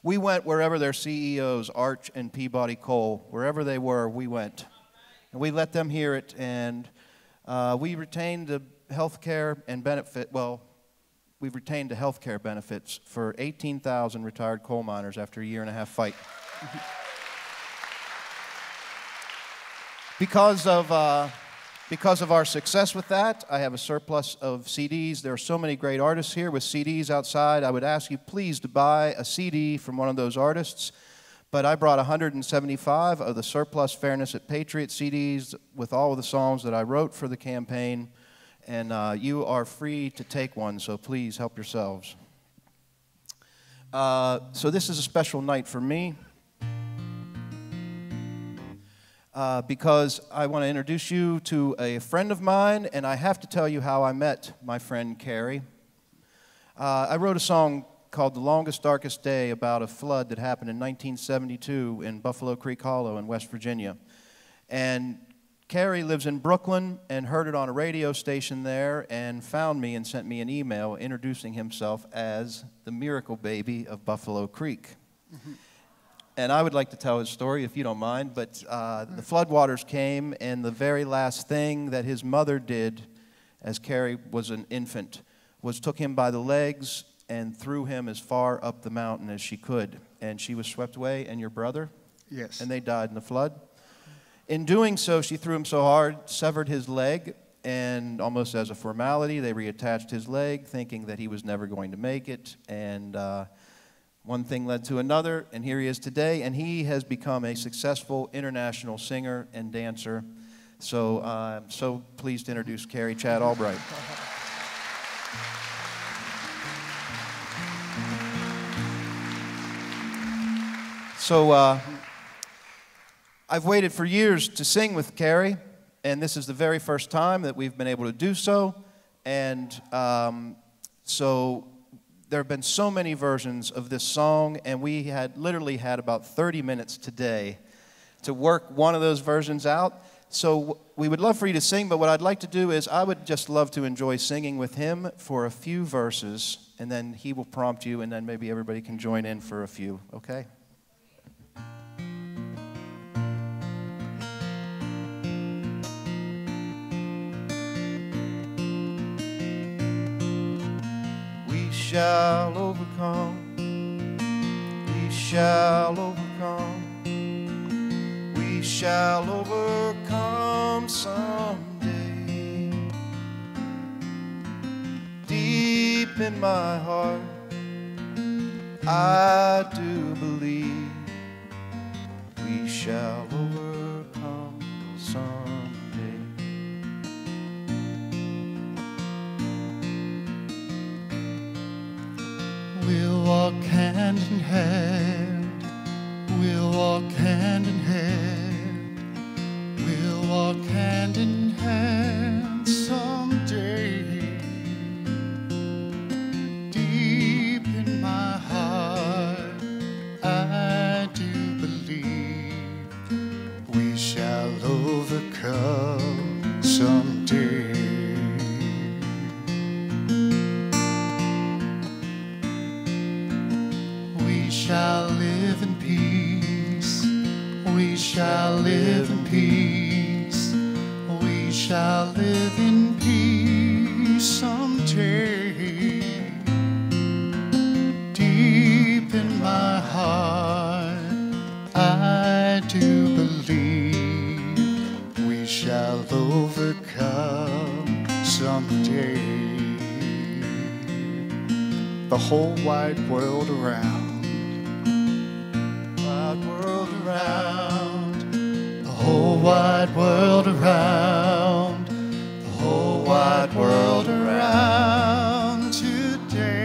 We went wherever their CEOs, Arch and Peabody Coal, wherever they were, we went. And we let them hear it, and we retained the health care and benefit, well, we've retained the health care benefits for 18,000 retired coal miners after a 1.5-year fight. Because of our success with that, I have a surplus of CDs. There are so many great artists here with CDs outside. I would ask you please to buy a CD from one of those artists. But I brought 175 of the surplus Fairness at Patriot CDs with all of the songs that I wrote for the campaign. And you are free to take one, so please help yourselves. So this is a special night for me. Because I want to introduce you to a friend of mine, and I have to tell you how I met my friend Carrie. I wrote a song called The Longest Darkest Day about a flood that happened in 1972 in Buffalo Creek Hollow in West Virginia. And Carrie lives in Brooklyn and heard it on a radio station there and found me and sent me an email introducing himself as the Miracle Baby of Buffalo Creek. And I would like to tell his story, if you don't mind, but the floodwaters came, and the very last thing that his mother did, as Carrie was an infant, was took him by the legs and threw him as far up the mountain as she could. And she was swept away, and your brother? Yes. And they died in the flood. In doing so, she threw him so hard, severed his leg, and almost as a formality, they reattached his leg, thinking that he was never going to make it. And one thing led to another, and here he is today, and he has become a successful international singer and dancer. So I'm so pleased to introduce Carrie Chad Albright. So I've waited for years to sing with Carrie, and this is the very first time that we've been able to do so. And so there have been so many versions of this song, and we had literally had about 30 minutes today to work one of those versions out. So we would love for you to sing, but what I'd like to do is I would just love to enjoy singing with him for a few verses, and then he will prompt you, and then maybe everybody can join in for a few, okay? We shall overcome, we shall overcome, we shall overcome someday. Deep in my heart, I do believe we shall overcome someday. We'll walk hand in hand, we'll walk hand in hand, we'll walk hand in hand someday. Deep in my heart, I do believe we shall overcome someday. We shall live in peace, we shall live in peace, we shall live in peace someday. Deep in my heart, I do believe we shall overcome someday. The whole wide world around, the whole wide world around, the whole wide world around today.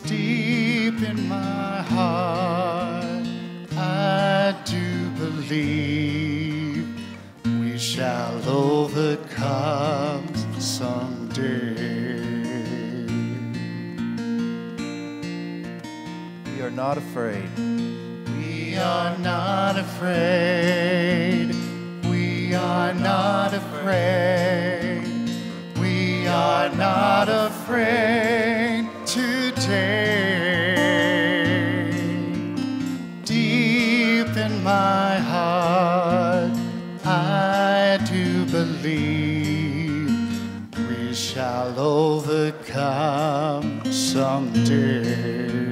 Deep in my heart, I do believe we shall overcome someday. We are not afraid. We are not afraid. We are not afraid. We are not afraid today. Deep in my heart, I do believe we shall shall overcome someday.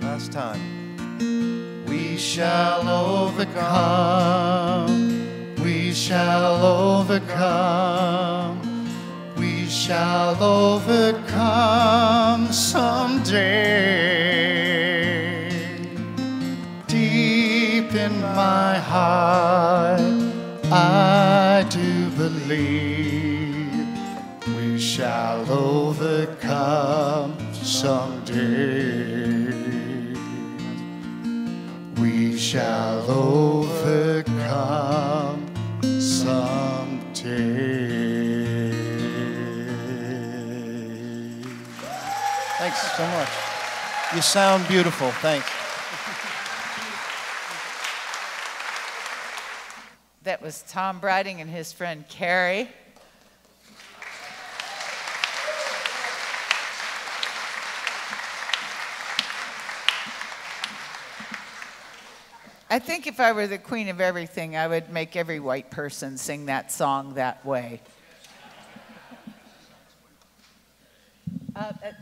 Last time. We shall overcome, we shall overcome, we shall overcome someday. Deep in my heart, I do believe we shall overcome someday. We shall overcome someday. Thanks so much. You sound beautiful. Thanks. That was Tom Briding and his friend Carrie. I think if I were the queen of everything, I would make every white person sing that song that way.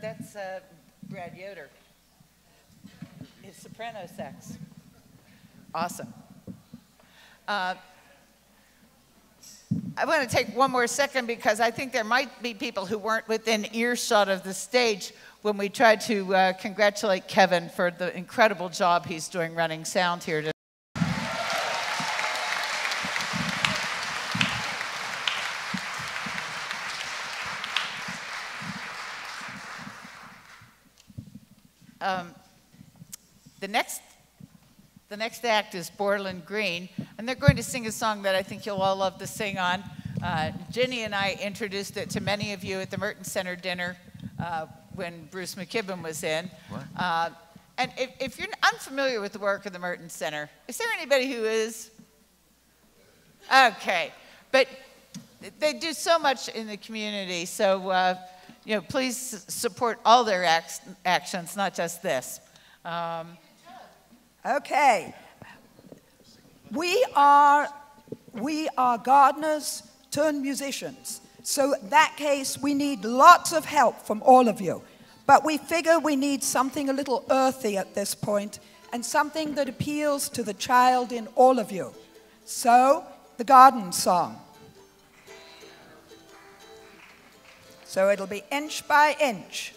That's Brad Yoder. His soprano sax. Awesome. I want to take one more second because I think there might be people who weren't within earshot of the stage when we tried to congratulate Kevin for the incredible job he's doing running sound here today. The next act is Borland Green, and they're going to sing a song that I think you'll all love to sing on. Ginny and I introduced it to many of you at the Merton Center dinner when Bruce McKibben was in. And if you're unfamiliar with the work of the Merton Center, is there anybody who is? Okay, but they do so much in the community, so you know, please support all their actions, not just this. Okay. We are gardeners turned musicians. So in that case, we need lots of help from all of you. But we figure we need something a little earthy at this point and something that appeals to the child in all of you. So, the garden song. So it'll be inch by inch.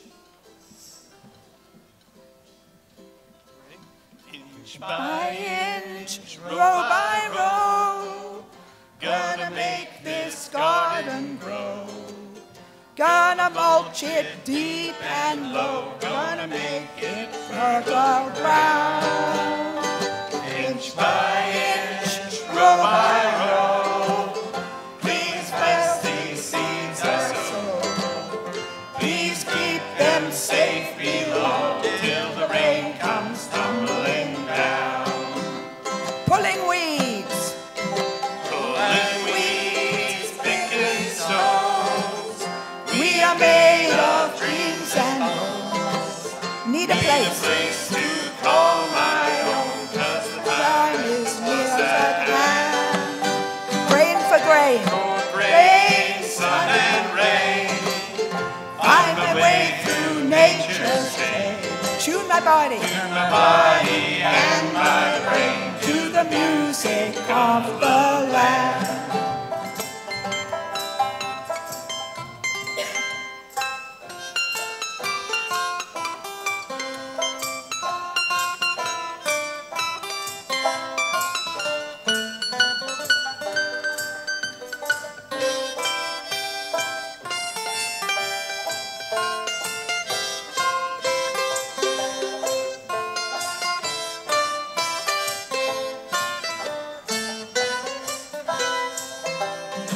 Inch by inch, row by row, gonna make this garden grow. Gonna mulch it deep and low, gonna make it fertile ground. Inch by inch, row by row, please bless these seeds I sow. Please keep them safe below till the rain comes tumbling down. Pulling weeds, picking stones. We are made of dreams and bones. Need a place to call my own, 'cause the time is near at hand. Grain for grain, sun and rain. Find my way through nature's day. Tune my body and my brain to the music of the land.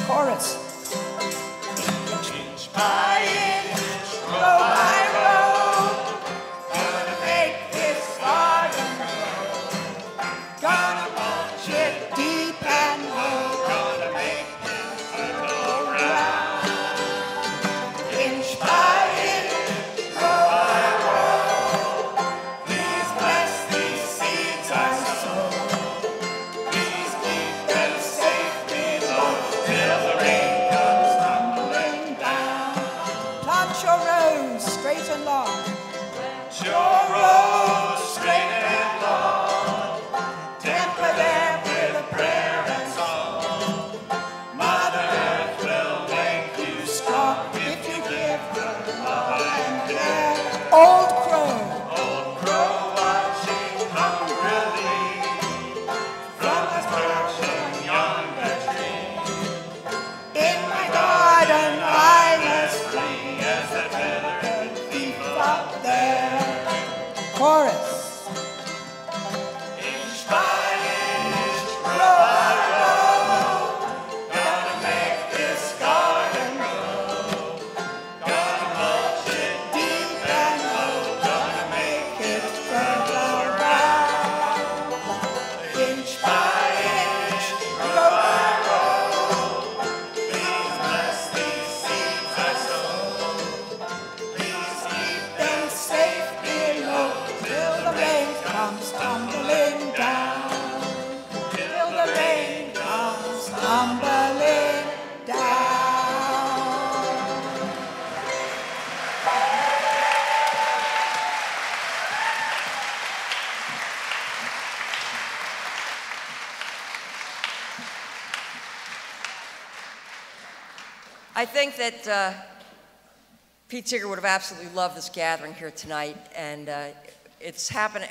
Chorus. Inch by inch, row by row, gonna make this garden grow. Gonna mulch it deep Conquer them with a prayer and song. Mother Earth will make you strong if you give her love and care. Old crow watching hungrily from his perch on yonder tree. In my garden I'm as free as that feathered thief up there. Chorus. Inch by inch, row by row, gotta make this garden grow. Gotta mulch it deep and low, gonna make it fertile ground. Inch by inch, row by row, please bless these seeds I sow. Please keep them safe below till the rain comes tumbling down. Till the rain comes tumbling down. I think that Pete Seeger would have absolutely loved this gathering here tonight, and it's happening.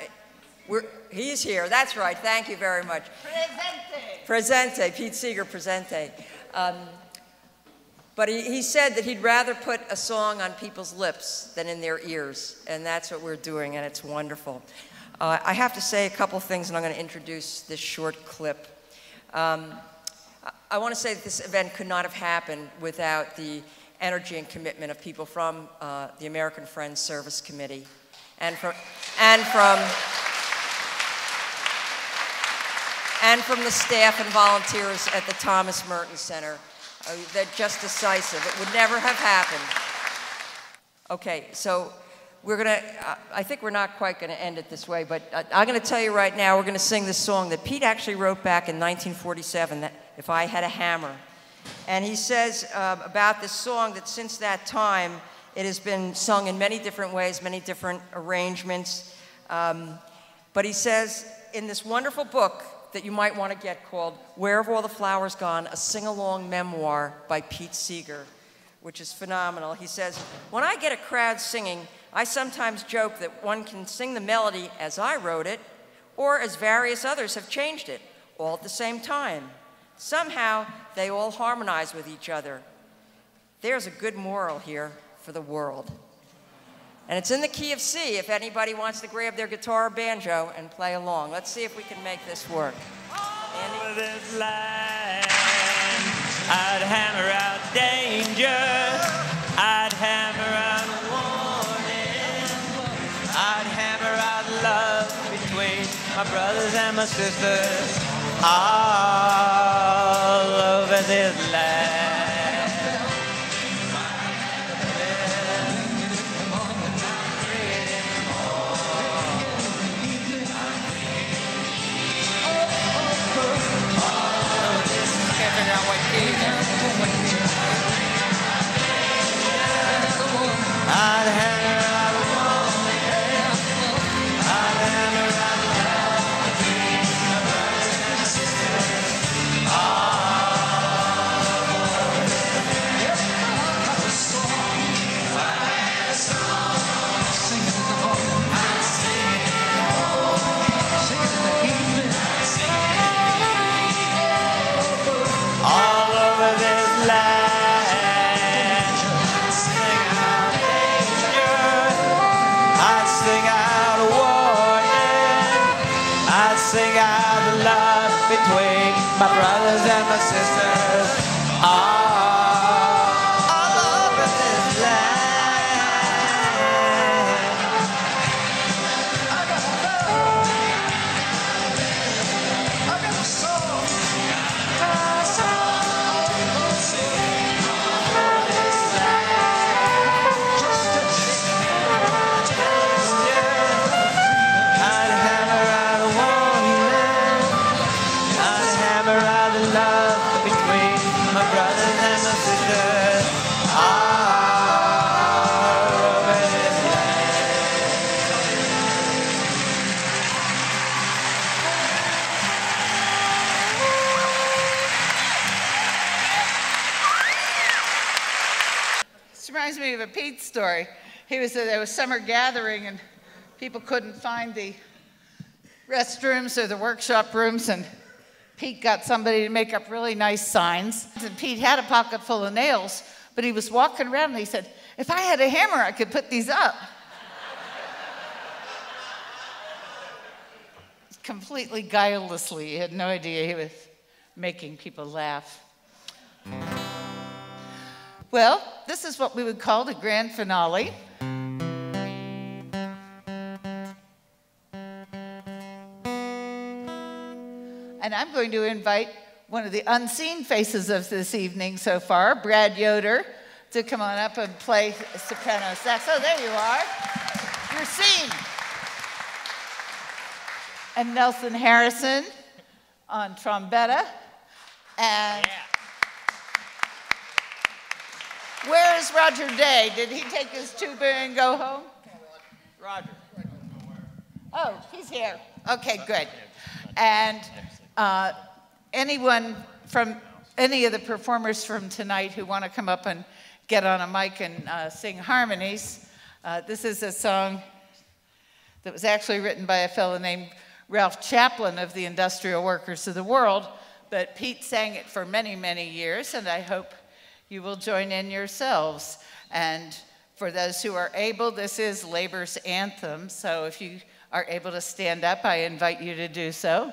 He's here, that's right, thank you very much. Presente, Pete Seeger, presente. But he said that he'd rather put a song on people's lips than in their ears, and that's what we're doing, and it's wonderful. I have to say a couple things, and I'm going to introduce this short clip. I want to say that this event could not have happened without the energy and commitment of people from the American Friends Service Committee and from the staff and volunteers at the Thomas Merton Center. They're just decisive. It would never have happened. Okay, so we're going to, I think we're not quite going to end it this way, but I'm going to tell you right now, we're going to sing this song that Pete actually wrote back in 1947, that If I Had a Hammer. And he says about this song that since that time, it has been sung in many different ways, many different arrangements. But he says in this wonderful book that you might want to get called Where Have All the Flowers Gone? A Sing-Along Memoir by Pete Seeger, which is phenomenal. He says, when I get a crowd singing, I sometimes joke that one can sing the melody as I wrote it, or as various others have changed it, all at the same time. Somehow, they all harmonize with each other. There's a good moral here for the world. And it's in the key of C if anybody wants to grab their guitar or banjo and play along. Let's see if we can make this work. Over this line, I'd hammer out danger. I'd hammer out warning. I'd hammer out love between my brothers and my sisters. All over this land. I'd hammer out a woman. I'd hammer out love between my brothers and my sisters. All over this land, sing out danger. I'd sing out a warning. I'd sing out the love between my brothers and my sisters. All over this land. I got a soul. My brothers and reminds me of a Pete story. There was summer gathering, and people couldn't find the restrooms or the workshop rooms, and Pete got somebody to make up really nice signs. And Pete had a pocket full of nails, but he was walking around and he said, if I had a hammer, I could put these up. Completely guilelessly. He had no idea he was making people laugh. Well, this is what we would call the grand finale. And I'm going to invite one of the unseen faces of this evening so far, Brad Yoder, to come on up and play soprano sax. Oh, there you are. You're seen. And Nelson Harrison on trombetta. And where is Roger Day? Did he take his tuba and go home? Roger. Oh, he's here. Okay, good. And anyone from any of the performers from tonight who want to come up and get on a mic and sing harmonies, this is a song that was actually written by a fellow named Ralph Chaplin of the Industrial Workers of the World, but Pete sang it for many, many years, and I hope you will join in yourselves. And for those who are able, this is Labor's Anthem, so if you are able to stand up, I invite you to do so.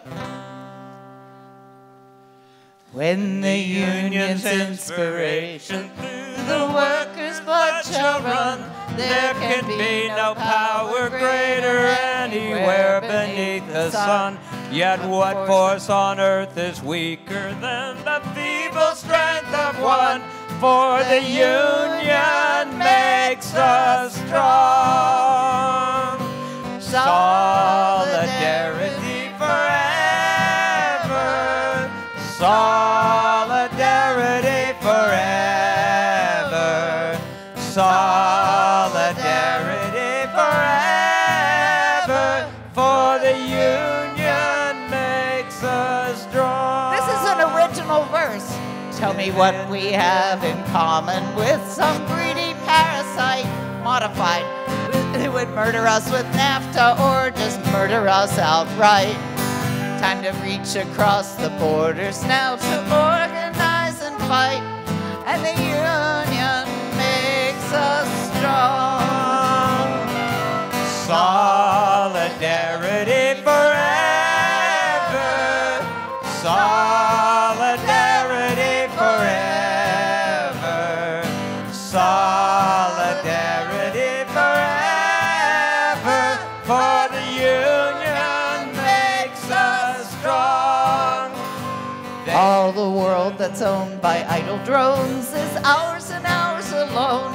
When the union's inspiration through the workers' blood shall run, there can be no power greater anywhere beneath the sun. Yet what force on earth is weaker than the feeble strength of one? For the union makes us strong. Solidarity forever. Solidarity forever. Solidarity forever. For the union makes us strong. This is an original verse. Tell me what we have in common with some greedy parasite modified who would murder us with NAFTA or just murder us outright. Time to reach across the borders now to organize and fight. And the union makes us strong. Solidarity forever. Solidarity forever. Solidarity forever. For the union makes us strong. All the world that's owned by idle drones is ours and ours alone.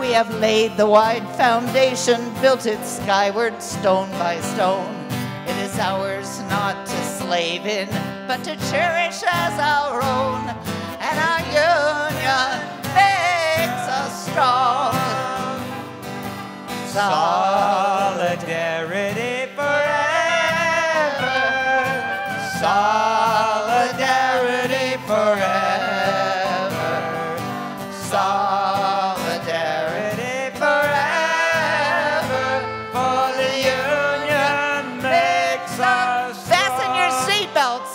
We have laid the wide foundation, built it skyward stone by stone. It is ours not to slave in, but to cherish as our own. And our union makes us strong. Solidarity forever. Solidarity forever. Solidarity forever. For the union makes us Fasten your seatbelts.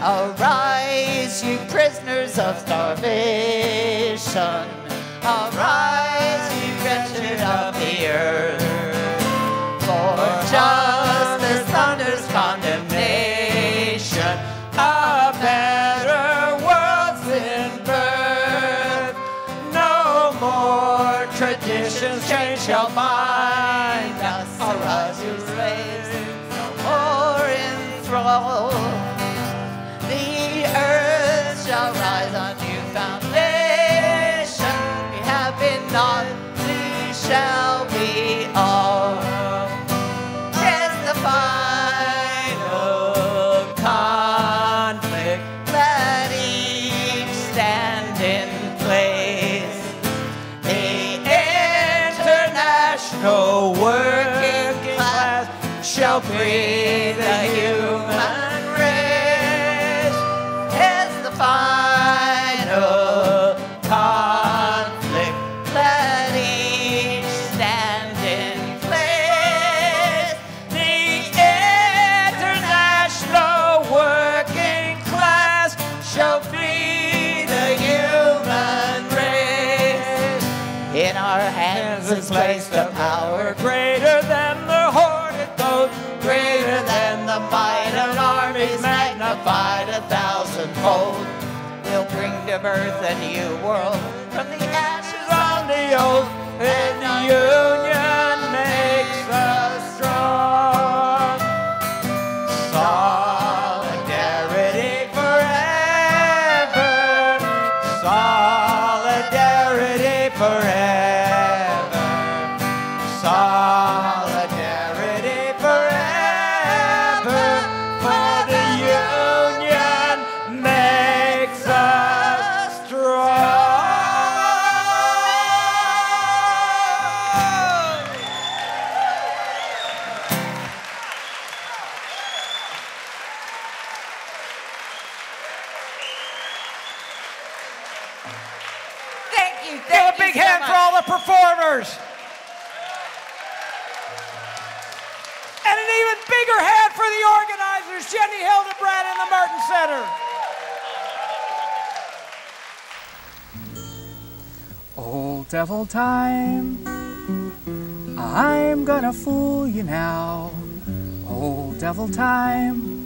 Arise, you prisoners of starvation. Arise, you wretched of the earth. For justice thunders condemnation. A better world's in birth. No more traditions change shall bind us. Arise, you slaves, no more enthralled. The earth shall rise on new foundation. We have been not, we shall be all. 'Tis the final conflict. Let each stand in place. The international working class shall free the human race. is magnified 1,000-fold. He'll bring to birth a new world from the ashes on the old, and the union makes us strong. Solidarity forever. Solidarity forever. Solidarity forever. For the union makes us strong. Thank you. Give a Thank big you so hand much. for all the performers. And an even bigger hand for the organizers, Jenny Hildebrand and the Merton Center. Old devil time, I'm gonna fool you now. Old devil time,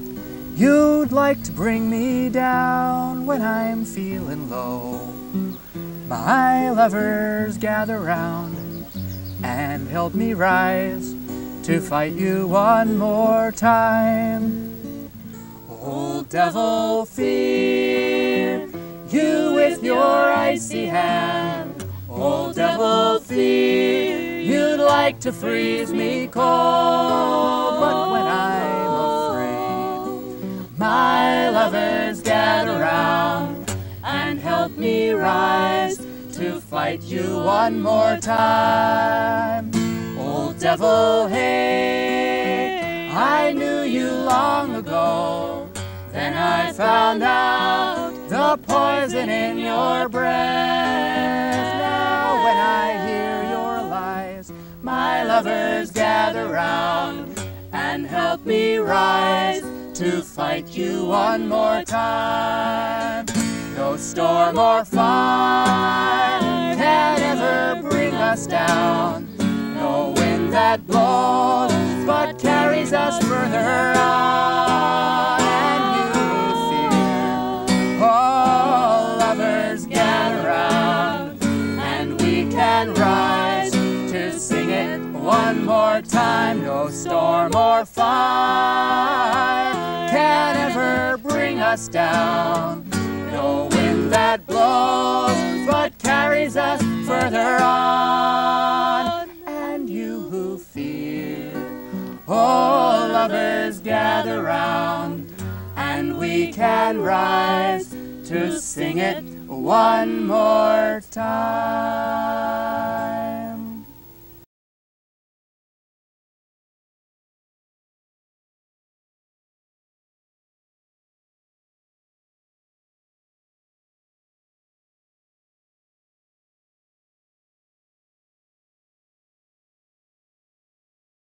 you'd like to bring me down when I'm feeling low. My lovers gather round and help me rise to fight you one more time. Old devil fear, you with your icy hand. Old devil fear, you'd like to freeze me cold. But when I'm afraid, my lovers gather round and help me rise to fight you one more time. Old devil, hey, I knew you long ago. Then I found out the poison in your breath. Now when I hear your lies, my lovers gather round and help me rise to fight you one more time. No storm or fire can ever bring us down. No wind that blows but carries us further on. And you fear, oh, lovers gather round, and we can rise to sing it one more time. No storm or fire can ever bring us down. No wind that blows but carries us further on. And you who fear, oh, lovers gather round, and we can rise to sing it one more time.